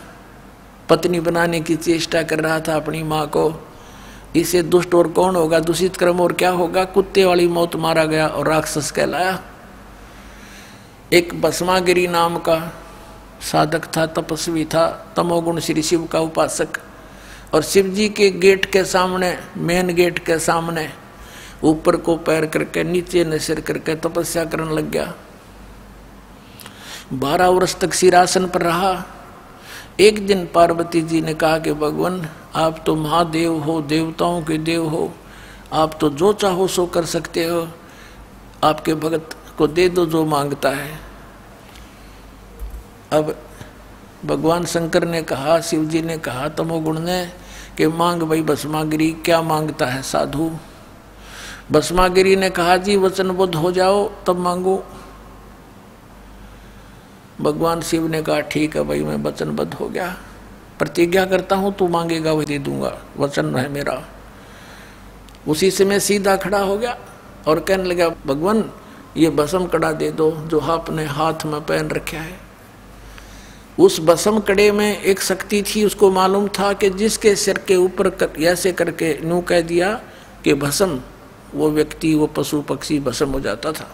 पत्नी बनाने की चेष्टा कर रहा था अपनी माँ को। इसे दुष्ट और कौन होगा? दूषित कर्म और क्या होगा? कुत्ते वाली मौत मारा गया और राक्षस कहलाया। एक भस्मागिरी नाम का साधक था, तपस्वी था, तमोगुण श्री शिव का उपासक। और शिव जी के गेट के सामने, मेन गेट के सामने ऊपर को पैर करके नीचे न सिर करके तपस्या करने लग गया। 12 वर्ष तक सिरासन पर रहा। एक दिन पार्वती जी ने कहा कि भगवान आप तो महादेव हो, देवताओं के देव हो, आप तो जो चाहो सो कर सकते हो, आपके भगत को दे दो जो मांगता है। अब भगवान शंकर ने कहा, शिव जी ने कहा तमोगुण ने कि मांग भाई भस्मागिरी, क्या मांगता है साधु? भस्मागिरी ने कहा जी वचनबद्ध हो जाओ तब मांगो। भगवान शिव ने कहा ठीक है भाई, मैं वचनबद्ध हो गया, प्रतिज्ञा करता हूं तू मांगेगा वही दे दूंगा, वचन है मेरा। उसी से मैं सीधा खड़ा हो गया और कहने लगा भगवान ये भस्म कड़ा दे दो जो आपने हाथ में पहन रखा है। उस भस्म कड़े में एक शक्ति थी, उसको मालूम था कि जिसके सिर के ऊपर ऐसे करके यूं कह दिया कि भस्म, वो व्यक्ति, वो पशु पक्षी भस्म हो जाता था।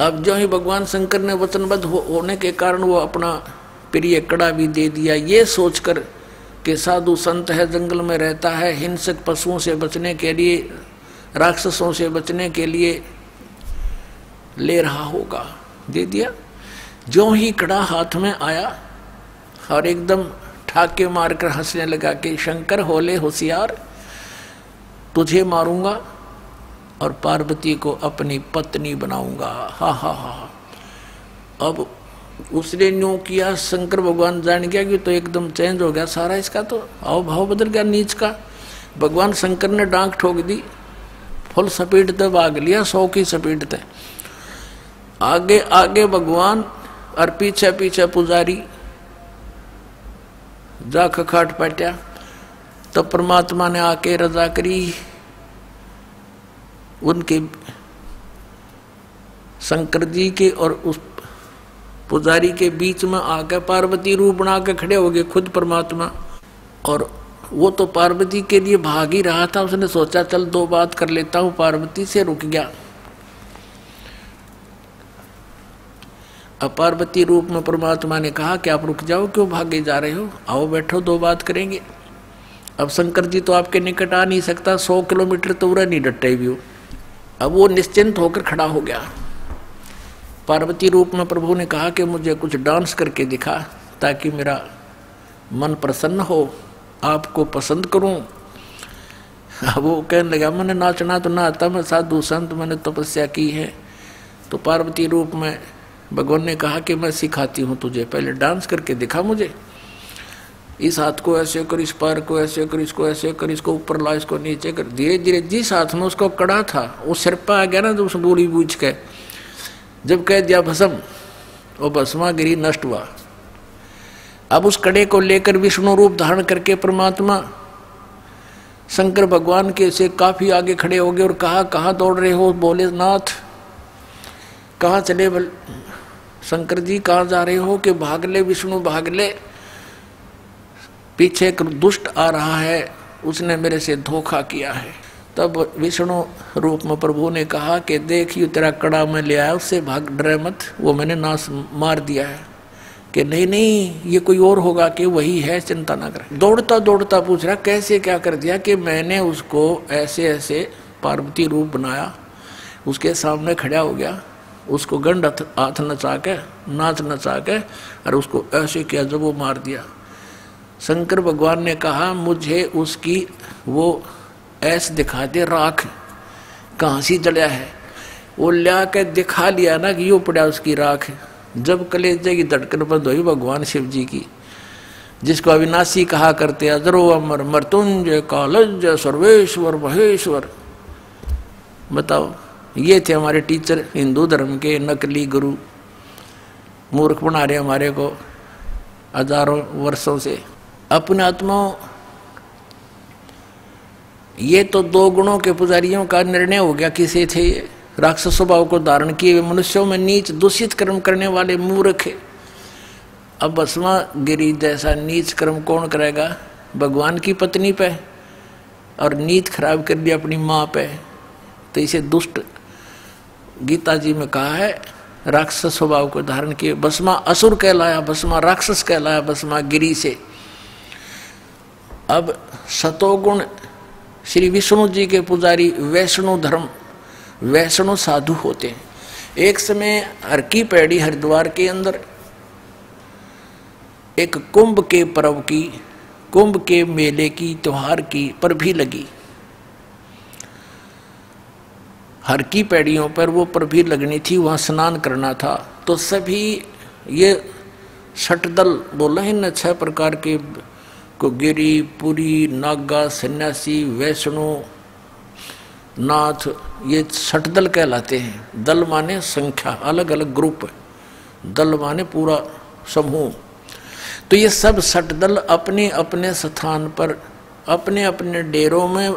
अब जो ही भगवान शंकर ने वचनबद्ध होने के कारण वो अपना प्रिय कड़ा भी दे दिया, ये सोचकर कि साधु संत है, जंगल में रहता है, हिंसक पशुओं से बचने के लिए, राक्षसों से बचने के लिए ले रहा होगा, दे दिया। जो ही कड़ा हाथ में आया और एकदम ठाके मारकर हंसने लगा कि शंकर होले होशियार, तुझे मारूंगा और पार्वती को अपनी पत्नी बनाऊंगा। हा हा हा। अब उसने न्यू किया, शंकर भगवान जान गया कि तो एकदम चेंज हो गया सारा, इसका तो हाव भाव बदल गया नीच का। भगवान शंकर ने डांक ठोक दी, फुल स्पीड तक भाग लिया, 100 की स्पीड तक। आगे आगे भगवान और पीछे पीछे पुजारी जा खखाट पट्या। तो परमात्मा ने आके रजा करी, उनके शंकर जी के और उस पुजारी के बीच में आकर पार्वती रूप बना के खड़े हो गए खुद परमात्मा। और वो तो पार्वती के लिए भाग ही रहा था, उसने सोचा चल 2 बात कर लेता हूं, पार्वती से रुक गया। अब पार्वती रूप में परमात्मा ने कहा कि आप रुक जाओ, क्यों भागे जा रहे हो, आओ बैठो 2 बात करेंगे। अब शंकर जी तो आपके निकट आ नहीं सकता, 100 किलोमीटर तो उड़ा नहीं डटे भी हो। अब वो निश्चिंत होकर खड़ा हो गया। पार्वती रूप में प्रभु ने कहा कि मुझे कुछ डांस करके दिखा ताकि मेरा मन प्रसन्न हो, आपको पसंद करूं। अब वो कहने लगा मैंने नाचना तो ना आता, मैं साधु संत, मैंने तपस्या की है। तो पार्वती रूप में भगवान ने कहा कि मैं सिखाती हूँ तुझे, पहले डांस करके दिखा मुझे। इस हाथ को ऐसे कर, इस पैर को ऐसे कर, इसको ऐसे कर, इसको ऊपर ला, इसको नीचे कर। धीरे धीरे जिस हाथ में उसको कड़ा था वो सिर पर आ गया ना, तो उस बूढ़ी बूझ के जब कह दिया भस्म, वो भस्मा गिरी नष्ट हुआ। अब उस कड़े को लेकर विष्णु रूप धारण करके परमात्मा शंकर भगवान के से काफी आगे खड़े हो गए और कहा कहाँ दौड़ रहे हो। बोले नाथ कहाँ चले, शंकर जी कहाँ जा रहे हो, कि भाग ले विष्णु भाग ले, पीछे एक दुष्ट आ रहा है, उसने मेरे से धोखा किया है। तब विष्णु रूप में प्रभु ने कहा कि देखिए तेरा कड़ा मैं ले आया, उससे भाग, डरे मत, वो मैंने नाश मार दिया है। कि नहीं नहीं ये कोई और होगा, कि वही है, चिंता ना कर। दौड़ता दौड़ता पूछ रहा कैसे क्या कर दिया, कि मैंने उसको ऐसे ऐसे पार्वती रूप बनाया, उसके सामने खड़ा हो गया, उसको गंड हाथ नचा के नाच नचा के और उसको ऐसे किया जब वो मार दिया। शंकर भगवान ने कहा मुझे उसकी वो ऐसे दिखा दे, राख कहाँ सी जलिया है। वो ला के दिखा लिया ना कि यो पड़ा उसकी राख। जब कलेजे की धड़कन बंद हुई भगवान शिव जी की, जिसको अविनाशी कहा करते, अजरो अमर मृत्युंजय कालज सर्वेश्वर महेश्वर। बताओ, ये थे हमारे टीचर हिंदू धर्म के नकली गुरु, मूर्ख बना रहे हमारे को हजारों वर्षों से। अपने आत्माओं, ये तो 2 गुणों के पुजारियों का निर्णय हो गया। किसे थे ये, राक्षस स्वभाव को धारण किए मनुष्यों में नीच दूषित कर्म करने वाले मूर्ख है। अब भस्मा गिरी जैसा नीच कर्म कौन करेगा, भगवान की पत्नी पे, और नीत खराब कर दिया अपनी माँ पे। तो इसे दुष्ट गीता जी में कहा है, राक्षस स्वभाव को धारण किए। भस्मा असुर कहलाया, भस्मा राक्षस कहलाया, भस्मा गिरी से। अब सतोगुण श्री विष्णु जी के पुजारी वैष्णो धर्म, वैष्णो साधु होते हैं। एक समय हर की पैड़ी हरिद्वार के अंदर एक कुंभ के पर्व की, कुंभ के मेले की, त्योहार की पर भी लगी। हर की पैड़ियों पर वो पर भी लगनी थी, वहाँ स्नान करना था। तो सभी ये षटदल बोला है न, 6 प्रकार के को गिरी, पुरी, नागा, सन्यासी, वैष्णो, नाथ, ये षटदल कहलाते हैं। दल माने संख्या, अलग अलग ग्रुप, दल माने पूरा समूह। तो ये सब षटदल अपने अपने स्थान पर, अपने अपने डेरों में,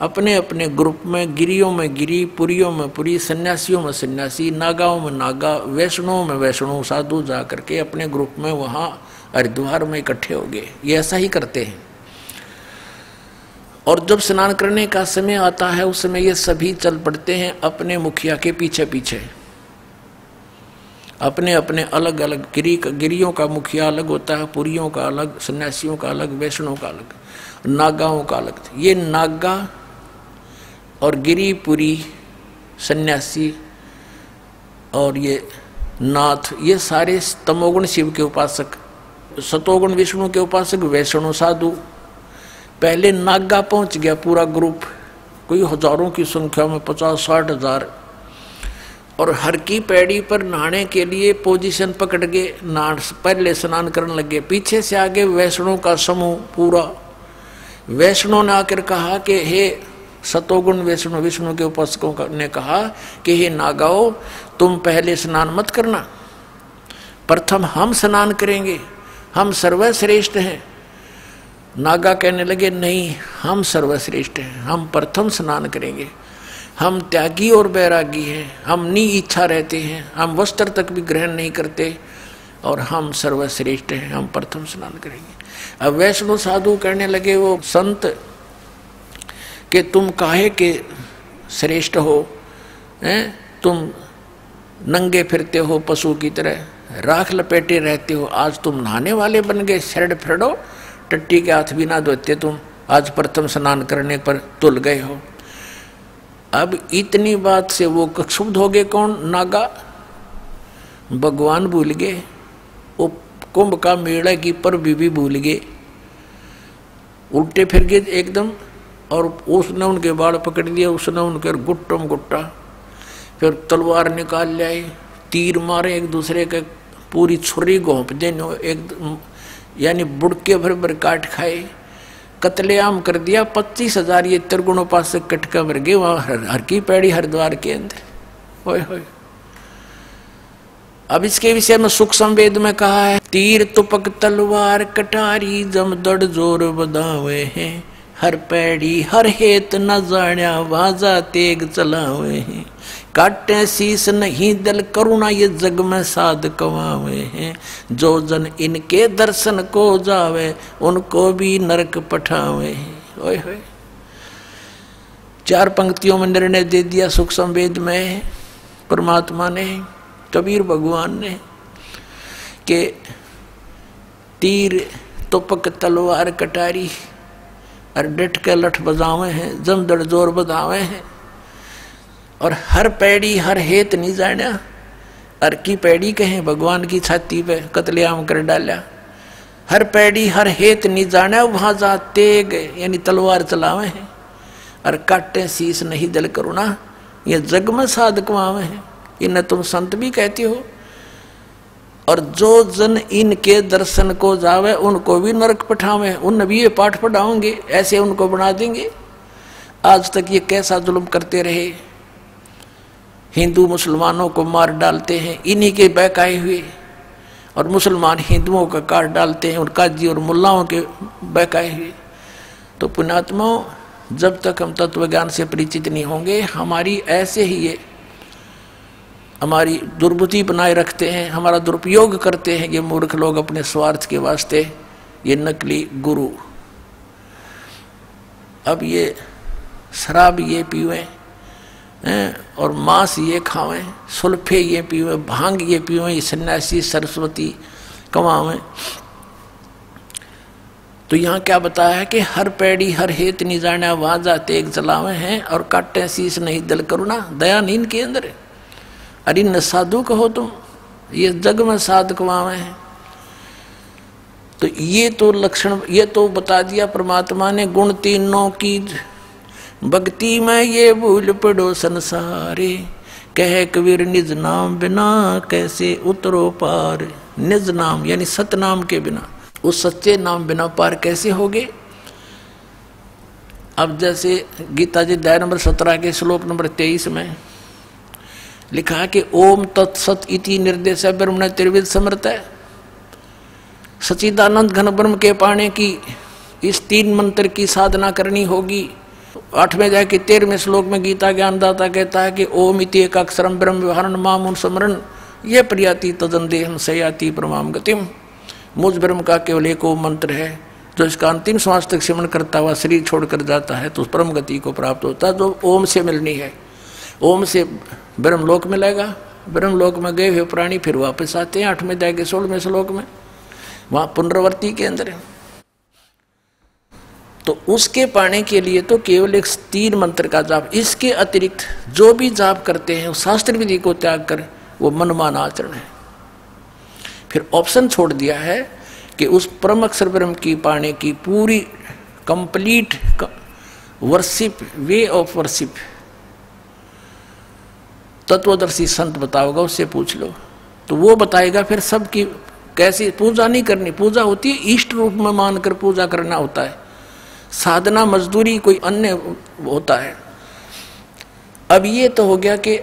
अपने अपने ग्रुप में, गिरियों में गिरी, पुरियों में पुरी, सन्यासियों में सन्यासी, नागाओं में नागा, वैष्णवों में वैष्णव साधु जा करके अपने ग्रुप में वहाँ हरिद्वार में इकट्ठे हो गए। ये ऐसा ही करते हैं। और जब स्नान करने का समय आता है उस समय ये सभी चल पड़ते हैं अपने मुखिया के पीछे पीछे। अपने अपने अलग अलग गिरियों का मुखिया अलग होता है, पुरियों का अलग, सन्यासियों का अलग, वैष्णव का अलग, नागाओं का अलग। ये नागा और गिरी, पुरी, सन्यासी और ये नाथ, ये सारे तमोगुण शिव के उपासक, सतोगुण विष्णु के उपासक वैष्णव साधु। पहले नागा पहुंच गया पूरा ग्रुप, कोई हजारों की संख्या में, 50-60 हजार, और हर की पैड़ी पर नहाने के लिए पोजीशन पकड़ के पहले स्नान करने लगे। पीछे से आगे वैष्णव का समूह पूरा। वैष्णव ने आकर कहा कि हे सतोगुण वैष्णव, विष्णु के उपासकों ने कहा कि हे नागाओ, तुम पहले स्नान मत करना, प्रथम हम स्नान करेंगे, हम सर्वश्रेष्ठ हैं। नागा कहने लगे नहीं, हम सर्वश्रेष्ठ हैं, हम प्रथम स्नान करेंगे, हम त्यागी और बैरागी हैं, हम नी इच्छा रहते हैं, हम वस्त्र तक भी ग्रहण नहीं करते, और हम सर्वश्रेष्ठ हैं, हम प्रथम स्नान करेंगे। अब वैष्णव साधु कहने लगे वो संत कि तुम काहे के श्रेष्ठ हो, हैं? तुम नंगे फिरते हो पशु की तरह, राख लपेटे रहते हो, आज तुम नहाने वाले बन गए, शरड फिरडो, टट्टी के हाथ भी ना धोते तुम, आज प्रथम स्नान करने पर तुल गए हो। अब इतनी बात से वो क्षुब्ध हो गए। कौन? नागा। भगवान भूल गए, वो कुंभ का मेला की पर भी भूल गए, उल्टे फिर गए एकदम, और उसने उनके बाल पकड़ लिया, उसने उनके गुट्टम गुट्टा, फिर तलवार निकाल लाए, तीर मारे एक दूसरे के, पूरी छुरी घोंप देने, एक यानी बुड़के भर भर काट खाए, कत्लेआम कर दिया। 25,000 ये त्रिगुणोपासक कटका मर गए वहां हर की पैड़ी हरिद्वार के अंदर। होय होय। अब इसके विषय में सुख संवेद में कहा है, तीर तुपक तलवार कटारी जमदड़ जोर बदावे हैं, हर पैड़ी हर हेत न जाण्या वाजा तेग चलावे हैं, काटे शीस नहीं दल करुणा ये जग में साध कमावे हैं, जो जन इनके दर्शन को जावे उनको भी नरक पठावे हैं। ओए होए। 4 पंक्तियों में निर्णय दे दिया सुख संवेद में परमात्मा ने, कबीर भगवान ने, कि तीर तुपक तलवार कटारी और डट के लठ बजावे हैं, जमदड़ जोर बजावे हैं, और हर पैड़ी हर हेत नहीं जाना। हर की पैड़ी कहें भगवान की छाती पे कत्लेआम कर डाला, हर पैड़ी हर हेत नहीं जाना, वहां जा तेग यानी तलवार चलावे हैं, और काटे शीस नहीं दल करुणा ये जग में साध कमावे हैं, इन्हें तुम संत भी कहते हो, और जो जन इनके दर्शन को जावे उनको भी नरक पठावे, उन भी ये पाठ पढ़ाओगे, ऐसे उनको बना देंगे। आज तक ये कैसा जुल्म करते रहे, हिंदू मुसलमानों को मार डालते हैं इन्हीं के बहकाए हुए, और मुसलमान हिंदुओं का काट डालते हैं और काजी और मुल्लाओं के बहकाए हुए। तो पुण्यात्माओं, जब तक हम तत्व ज्ञान से परिचित नहीं होंगे, हमारी ऐसे ही ये हमारी दुर्बुद्धि बनाए रखते हैं, हमारा दुरुपयोग करते हैं ये मूर्ख लोग अपने स्वार्थ के वास्ते, ये नकली गुरु। अब ये शराब ये पीवें, और मांस ये खावें, सुल्फे ये पीवें, भांग ये पीवें, ये सन्यासी सरस्वती कमावें। तो यहाँ क्या बताया है कि हर पैड़ी हर हेत नहीं जाना वाजा तेग चलावे हैं, और काटे शीस नहीं दल करुणा, दया नींद के अंदर। अरे न साधु कहो तुम, ये जग में साध कमावे हैं। तो ये तो लक्षण, ये तो बता दिया परमात्मा ने, गुण तीनों की भक्ति में ये भूल पड़ो संसारे, कह कबीर निज नाम बिना कैसे उतरो पार। निज नाम यानी सतनाम के बिना, उस सच्चे नाम बिना पार कैसे होगे। अब जैसे गीता जी अध्याय नंबर 17 के श्लोक नंबर 23 में लिखा है कि ओम तत्सत इति निर्देश ब्रह्मण त्रिविध समर्थ है। सच्चिदानंद घन ब्रह्म के पाने की इस 3 मंत्र की साधना करनी होगी। 8वें अध्याय के 13वें श्लोक में गीता ज्ञानदाता कहता है कि ओम इति एक अक्षरम ब्रह्म व्यवहारण मामुन स्मरण ये प्रियाति तदन देहम सयाति परमाम गतिम। मुझ ब्रह्म का केवल एक ओम मंत्र है, जो इसका अंतिम श्वास तक सिमरण करता हुआ शरीर छोड़कर जाता है तो उस परम गति को प्राप्त होता है, जो ओम से मिलनी है। ओम से ब्रह्मलोक मिलेगा। ब्रह्मलोक में गए हुए प्राणी फिर वापस आते हैं 8वें अध्याय के 16वें श्लोक में, वहां पुनरावृत्ति के अंदर। तो उसके पाने के लिए तो केवल एक 3 मंत्र का जाप, इसके अतिरिक्त जो भी जाप करते हैं शास्त्र विधि को त्याग कर वो मनमान आचरण है। फिर ऑप्शन छोड़ दिया है कि उस परम अक्षर ब्रह्म की पाने की पूरी complete worship, way of worship तत्वदर्शी संत बताओगा, उससे पूछ लो तो वो बताएगा। फिर सबकी कैसी पूजा नहीं करनी, पूजा होती है इष्ट रूप में मानकर पूजा करना होता है, साधना मजदूरी कोई अन्य होता है। अब ये तो हो गया कि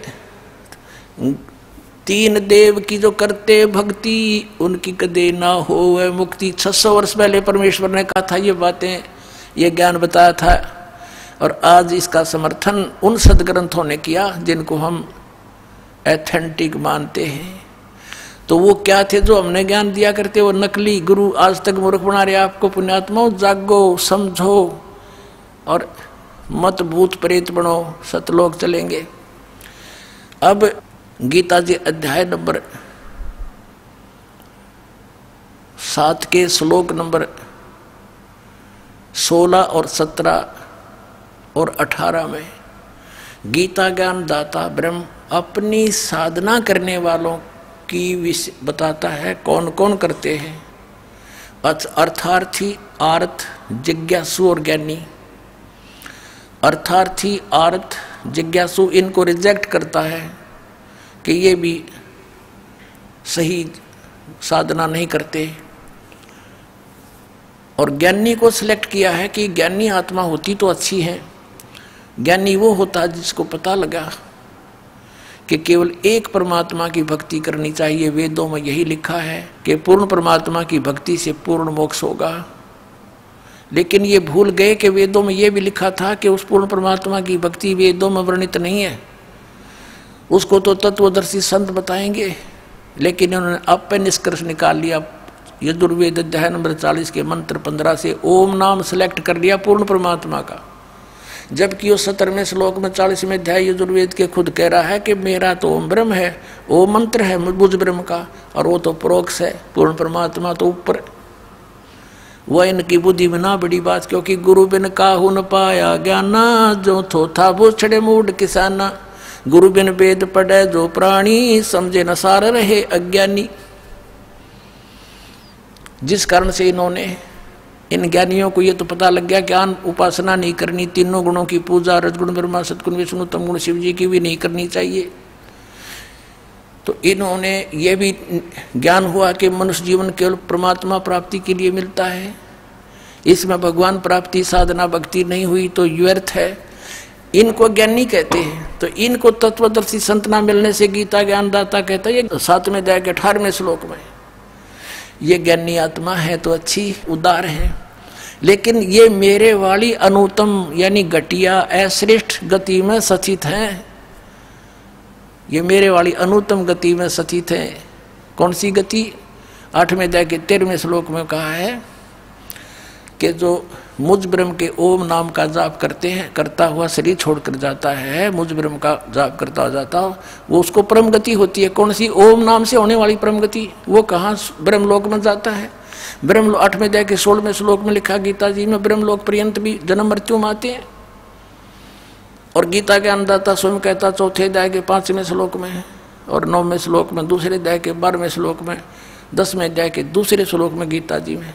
तीन देव की जो करते भक्ति उनकी कदे ना हो वह मुक्ति। 600 वर्ष पहले परमेश्वर ने कहा था ये बातें, ये ज्ञान बताया था, और आज इसका समर्थन उन सदग्रंथों ने किया जिनको हम एथेंटिक मानते हैं। तो वो क्या थे जो हमने ज्ञान दिया करते, वो नकली गुरु आज तक मूर्ख बना रहे आपको। पुण्यात्माओं जागो, समझो और मत भूत प्रेत बनो, सतलोक चलेंगे। अब गीता जी अध्याय नंबर 7 के श्लोक नंबर 16 और 17 और 18 में गीता ज्ञान दाता ब्रह्म अपनी साधना करने वालों की बताता है कौन कौन करते हैं। अर्थार्थी, आर्थ, जिज्ञासु और ज्ञानी। अर्थार्थी, आर्थ, जिज्ञासु इनको रिजेक्ट करता है कि ये भी सही साधना नहीं करते, और ज्ञानी को सिलेक्ट किया है कि ज्ञानी आत्मा होती तो अच्छी है। ज्ञानी वो होता है जिसको पता लगा कि केवल एक परमात्मा की भक्ति करनी चाहिए। वेदों में यही लिखा है कि पूर्ण परमात्मा की भक्ति से पूर्ण मोक्ष होगा। लेकिन ये भूल गए कि वेदों में ये भी लिखा था कि उस पूर्ण परमात्मा की भक्ति वेदों में वर्णित नहीं है, उसको तो तत्वदर्शी संत बताएंगे। लेकिन उन्होंने अब पे निष्कर्ष निकाल लिया, यजुर्वेद अध्याय नंबर 40 के मंत्र 15 से ओम नाम सेलेक्ट कर लिया पूर्ण परमात्मा का, जबकि वो 17वें श्लोक में 40वें अध्याय यजुर्वेद के खुद कह रहा है कि मेरा तो ओम ब्रह्म है, वो मंत्र है बुझ ब्रह्म का, और वो तो प्रोक्ष है, पूर्ण परमात्मा तो ऊपर। वह इनकी बुद्धि में ना बड़ी बात, क्योंकि गुरु बिन काहू न पाया ज्ञाना, जो थोथा वो छड़े मूड किसाना। गुरु बिन वेद पढ़े जो प्राणी, समझे न सार रहे अज्ञानी। जिस कारण से इन्होंने, इन ज्ञानियों को ये तो पता लग गया ज्ञान उपासना नहीं करनी, तीनों गुणों की पूजा, रजगुण ब्रह्मा सतगुण विष्णु तम गुण शिव जी की भी नहीं करनी चाहिए। तो इन्होंने ये भी ज्ञान हुआ कि मनुष्य जीवन केवल परमात्मा प्राप्ति के लिए मिलता है, इसमें भगवान प्राप्ति साधना भक्ति नहीं हुई तो व्यर्थ है। इनको ज्ञानी कहते हैं। तो इनको तत्वदर्शी संत ना मिलने से गीता ज्ञानदाता कहता है, ये 7वें अध्याय के 18वें श्लोक में, ये ज्ञानी आत्मा है तो अच्छी उदार है, लेकिन ये मेरे वाली अनुत्तम यानी घटिया अश्रेष्ठ गति में सचित हैं। ये मेरे वाली अनुत्तम गति में सचित है। कौन सी गति? 8वें अध्याय के 13वें श्लोक में कहा है कि जो मुझ ब्रह्म के ओम नाम का जाप करते हैं, करता हुआ शरीर छोड़कर जाता है, मुझ ब्रह्म का जाप करता हो जाता हो, वो उसको परम गति होती है। कौन सी? ओम नाम से होने वाली परम गति। वो कहाँ? ब्रह्मलोक में जाता है। ब्रह्म 8वें अध्याय के 16वें श्लोक में लिखा गीता जी में, ब्रह्मलोक पर्यंत भी जन्म मृत्यु में आते हैं। और गीता के अन्नदाता स्वयं कहता 4थे अध्याय के 5वें श्लोक में, और 9वें श्लोक में, 2 अध्याय के 12वें श्लोक में, 10वें अध्याय के 2 श्लोक में गीता जी में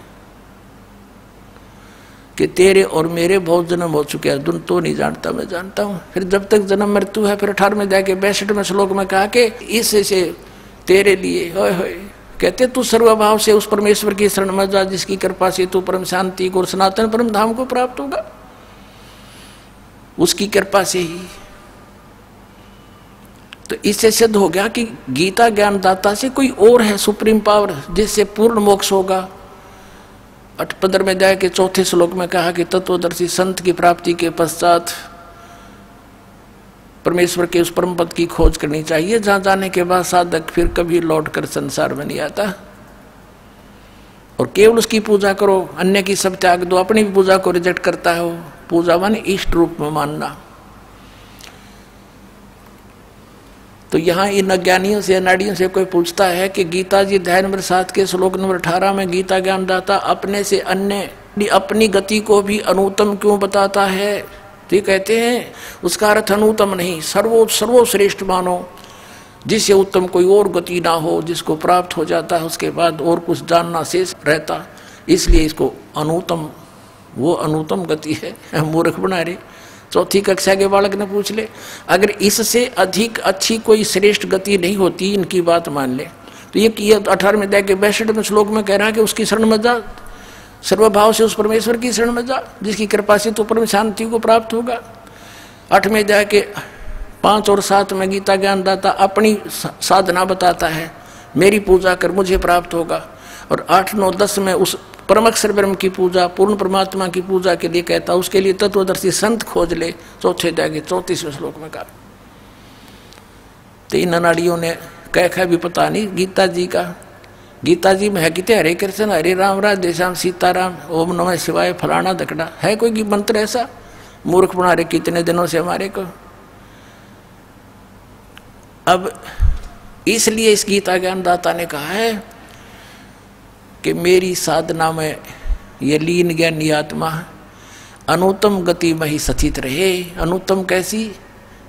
कि तेरे और मेरे बहुत जन्म हो चुके हैं, तुम तो नहीं जानता मैं जानता हूँ। फिर जब तक जन्म मृत्यु है, फिर 18वें अध्याय के 62वें श्लोक में कहा कि इससे तेरे लिए होय होय, कहते तू सर्वभाव से उस परमेश्वर की शरण में जा जिसकी कृपा से तू परम शांति को, सनातन परम धाम को प्राप्त होगा, उसकी कृपा से ही। तो इससे सिद्ध हो गया कि गीता ज्ञानदाता से कोई और है सुप्रीम पावर जिससे पूर्ण मोक्ष होगा। 15वें अध्याय के 4थे श्लोक में कहा कि तत्वदर्शी संत की प्राप्ति के पश्चात परमेश्वर के उस परम पद की खोज करनी चाहिए, जहां जाने के बाद साधक फिर कभी लौटकर संसार में नहीं आता, और केवल उसकी पूजा करो, अन्य की सब त्याग दो। अपनी भी पूजा को रिजेक्ट करता है वो। पूजा मान इष्ट रूप में मानना। तो यहाँ इन अज्ञानियों से, अनाड़ियों से कोई पूछता है कि गीता जी अध्याय नंबर 7 के श्लोक नंबर 18 में गीता ज्ञानदाता अपने से अन्य अपनी गति को भी अनुत्तम क्यों बताता है? तो कहते हैं उसका अर्थ अनुत्तम नहीं, सर्वोश्रेष्ठ मानो। जिससे उत्तम कोई और गति ना हो, जिसको प्राप्त हो जाता है उसके बाद और कुछ जानना शेष रहता, इसलिए इसको अनुत्तम, वो अनुत्तम गति है, मूर्ख बना रहे। चौथी कक्षा के बालक ने पूछ ले, अगर इससे अधिक अच्छी कोई श्रेष्ठ गति नहीं होती, इनकी बात मान ले, तो ये 18वें अध्याय के 62वें श्लोक में कह रहा है कि उसकी शरण में जा, सर्वभाव से उस परमेश्वर की शरण में जा, जिसकी कृपा से तो परम शांति को प्राप्त होगा। 8वें अध्याय के 5 और 7 में गीता ज्ञानदाता अपनी साधना बताता है, मेरी पूजा कर मुझे प्राप्त होगा। और 8, 9, 10 में उस परम अक्षर ब्रह्म की पूजा, पूर्ण परमात्मा की पूजा के लिए कहता, उसके लिए तत्वदर्शी संत खोज ले। चौथे अध्याय के 34वें श्लोक में कहा। तो इन अनाड़ियों ने कह भी पता नहीं गीता जी का, गीता जी में है कितने हरे कृष्ण हरे राम राधे श्याम सीताराम ओम नमः शिवाय फलाना धकड़ा, है कोई मंत्र ऐसा? मूर्ख बना रहे कितने दिनों से हमारे को। अब इसलिए इस गीता ज्ञानदाता ने कहा है कि मेरी साधना में ये लीन ज्ञानी आत्मा अनुत्तम गति में ही स्थित रहे। अनुत्तम कैसी?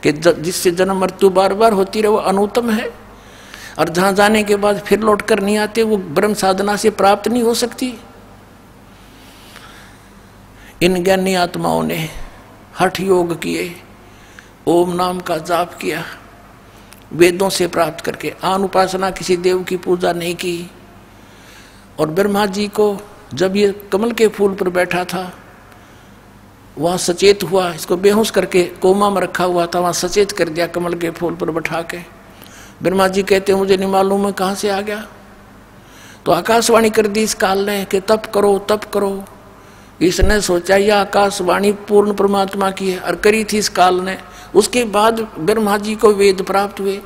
कि जिससे जन्म मृत्यु बार बार होती रहे, वो अनुत्तम है। और जहाँ जाने के बाद फिर लौट कर नहीं आते, वो ब्रह्म साधना से प्राप्त नहीं हो सकती। इन ज्ञानी आत्माओं ने हठ योग किए, ओम नाम का जाप किया, वेदों से प्राप्त करके, आन उपासना किसी देव की पूजा नहीं की। और ब्रह्मा जी को जब ये कमल के फूल पर बैठा था, वहाँ सचेत हुआ, इसको बेहोश करके कोमा में रखा हुआ था, वहाँ सचेत कर दिया कमल के फूल पर बैठा के। ब्रह्मा जी कहते मुझे नहीं मालूम है कहाँ से आ गया। तो आकाशवाणी कर दी इस काल ने कि तप करो तप करो। इसने सोचा यह आकाशवाणी पूर्ण परमात्मा की है, और करी थी इस काल ने। उसके बाद ब्रह्मा जी को वेद प्राप्त हुए।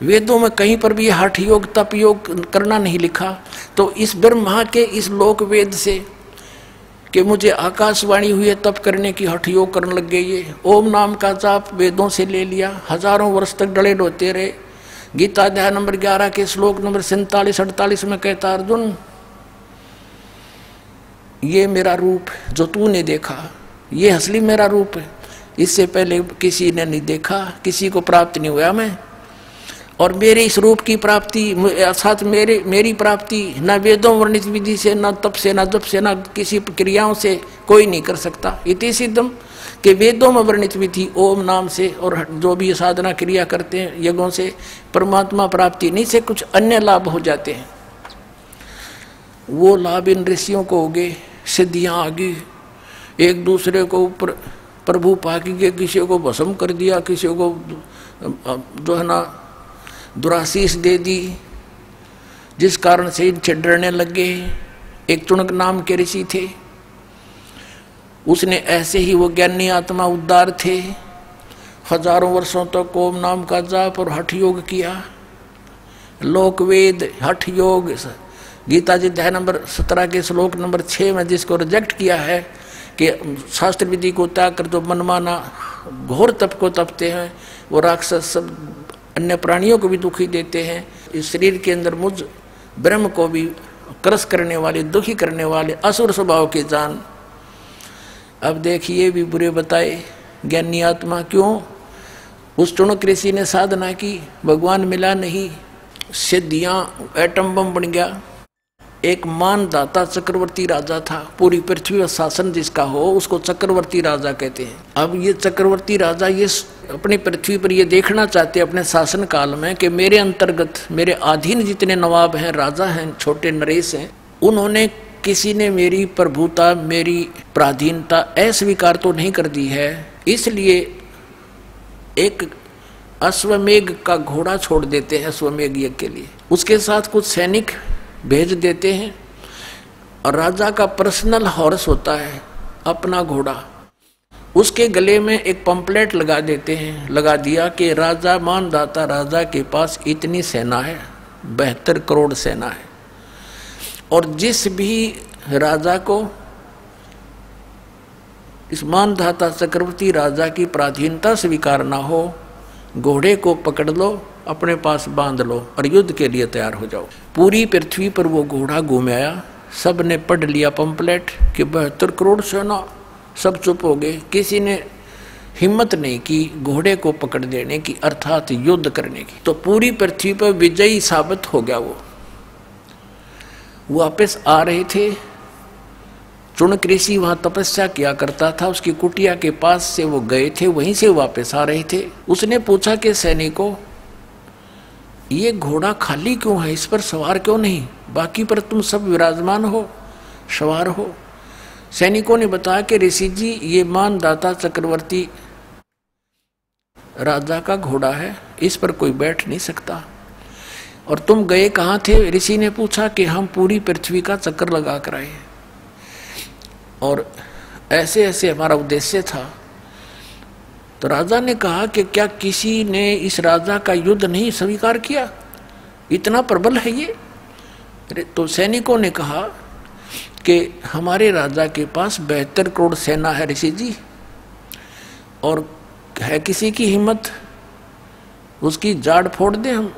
वेदों में कहीं पर भी हठ योग तप योग करना नहीं लिखा। तो इस ब्रह्मा के इस लोक वेद से कि मुझे आकाशवाणी हुई है तप करने की, हठ योग करने लग गए। ये ओम नाम का जाप वेदों से ले लिया, हजारों वर्ष तक डले डोते रहे। गीता अध्याय नंबर 11 के श्लोक नंबर 47-48 में कहता, अर्जुन ये मेरा रूप जो तूने देखा, ये असली मेरा रूप है। इससे पहले किसी ने नहीं देखा, किसी को प्राप्त नहीं हुआ मैं। और मेरे इस रूप की प्राप्ति अर्थात मेरी प्राप्ति न वेदों वर्णित विधि से, न तप से, न जप से, न किसी क्रियाओं से कोई नहीं कर सकता। इति सिद्धम कि वेदों में वर्णित विधि ओम नाम से और जो भी साधना क्रिया करते हैं यज्ञों से परमात्मा प्राप्ति नहीं से कुछ अन्य लाभ हो जाते हैं। वो लाभ इन ऋषियों को हो गए, सिद्धियाँ आ गई, एक दूसरे को ऊपर प्रभु पाकी के, किसी को भस्म कर दिया, किसी को जो है ना दुराशीष दे दी, जिस कारण से इनसे डरने लग गए। एक चुनक नाम के ऋषि थे, उसने ऐसे ही वो ज्ञानी आत्मा उद्धार थे, हजारों वर्षों तक ओम नाम का जाप और हठ योग किया। लोक वेद हठ योग गीता जी अध्याय नंबर 17 के श्लोक नंबर 6 में जिसको रिजेक्ट किया है कि शास्त्र विधि को त्याग कर जो मनमाना घोर तप को तपते हैं, वो राक्षस सब अन्य प्राणियों को भी दुखी देते हैं। इस शरीर के अंदर मुझ ब्रह्म को भी क्रस करने वाले, दुखी करने वाले असुर स्वभाव के जान। अब देखिए भी बुरे बताए ज्ञानी आत्मा क्यों? उस चुनक ऋषि ने साधना की, भगवान मिला नहीं, सिद्धियाँ एटम बम बन गया। एक मानदाता चक्रवर्ती राजा था, पूरी पृथ्वी पर शासन जिसका हो उसको चक्रवर्ती राजा कहते हैं। अब ये चक्रवर्ती राजा ये अपनी पृथ्वी पर ये देखना चाहते अपने शासन काल में कि मेरे अंतर्गत मेरे अधीन जितने नवाब हैं, राजा हैं, छोटे नरेश हैं, उन्होंने किसी ने मेरी प्रभुता, मेरी पराधीनता अस्वीकार तो नहीं कर दी है। इसलिए एक अश्वमेघ का घोड़ा छोड़ देते हैं अश्वमेघ यज्ञ के लिए, उसके साथ कुछ सैनिक भेज देते हैं, और राजा का पर्सनल हॉर्स होता है अपना घोड़ा, उसके गले में एक पंपलेट लगा देते हैं, लगा दिया कि राजा मानदाता राजा के पास इतनी सेना है, 72 करोड़ सेना है, और जिस भी राजा को इस मानदाता चक्रवर्ती राजा की पराधीनता स्वीकार ना हो, घोड़े को पकड़ लो, अपने पास बांध लो और युद्ध के लिए तैयार हो जाओ। पूरी पृथ्वी पर वो घोड़ा घूम आया, सब ने पढ़ लिया पंपलेट कि 72 करोड़ सेना, सब चुप हो गए, किसी ने हिम्मत नहीं की घोड़े को पकड़ देने की, अर्थात युद्ध करने की। तो पूरी पृथ्वी पर विजयी साबित हो गया। वो वापस आ रहे थे। चुनक ऋषि वहां तपस्या किया करता था, उसकी कुटिया के पास से वो गए थे, वहीं से वापस आ रहे थे। उसने पूछा कि सैनिकों, ये घोड़ा खाली क्यों है, इस पर सवार क्यों नहीं, बाकी पर तुम सब विराजमान हो, सवार हो। सैनिकों ने बताया कि ऋषि जी, ये मानदाता चक्रवर्ती राजा का घोड़ा है, इस पर कोई बैठ नहीं सकता। और तुम गए कहाँ थे? ऋषि ने पूछा कि हम पूरी पृथ्वी का चक्कर लगा कर आए और ऐसे ऐसे हमारा उद्देश्य था। तो राजा ने कहा कि क्या किसी ने इस राजा का युद्ध नहीं स्वीकार किया, इतना प्रबल है ये? तो सैनिकों ने कहा कि हमारे राजा के पास 72 करोड़ सेना है ऋषि जी, और है किसी की हिम्मत उसकी जाड़ फोड़ दें हम?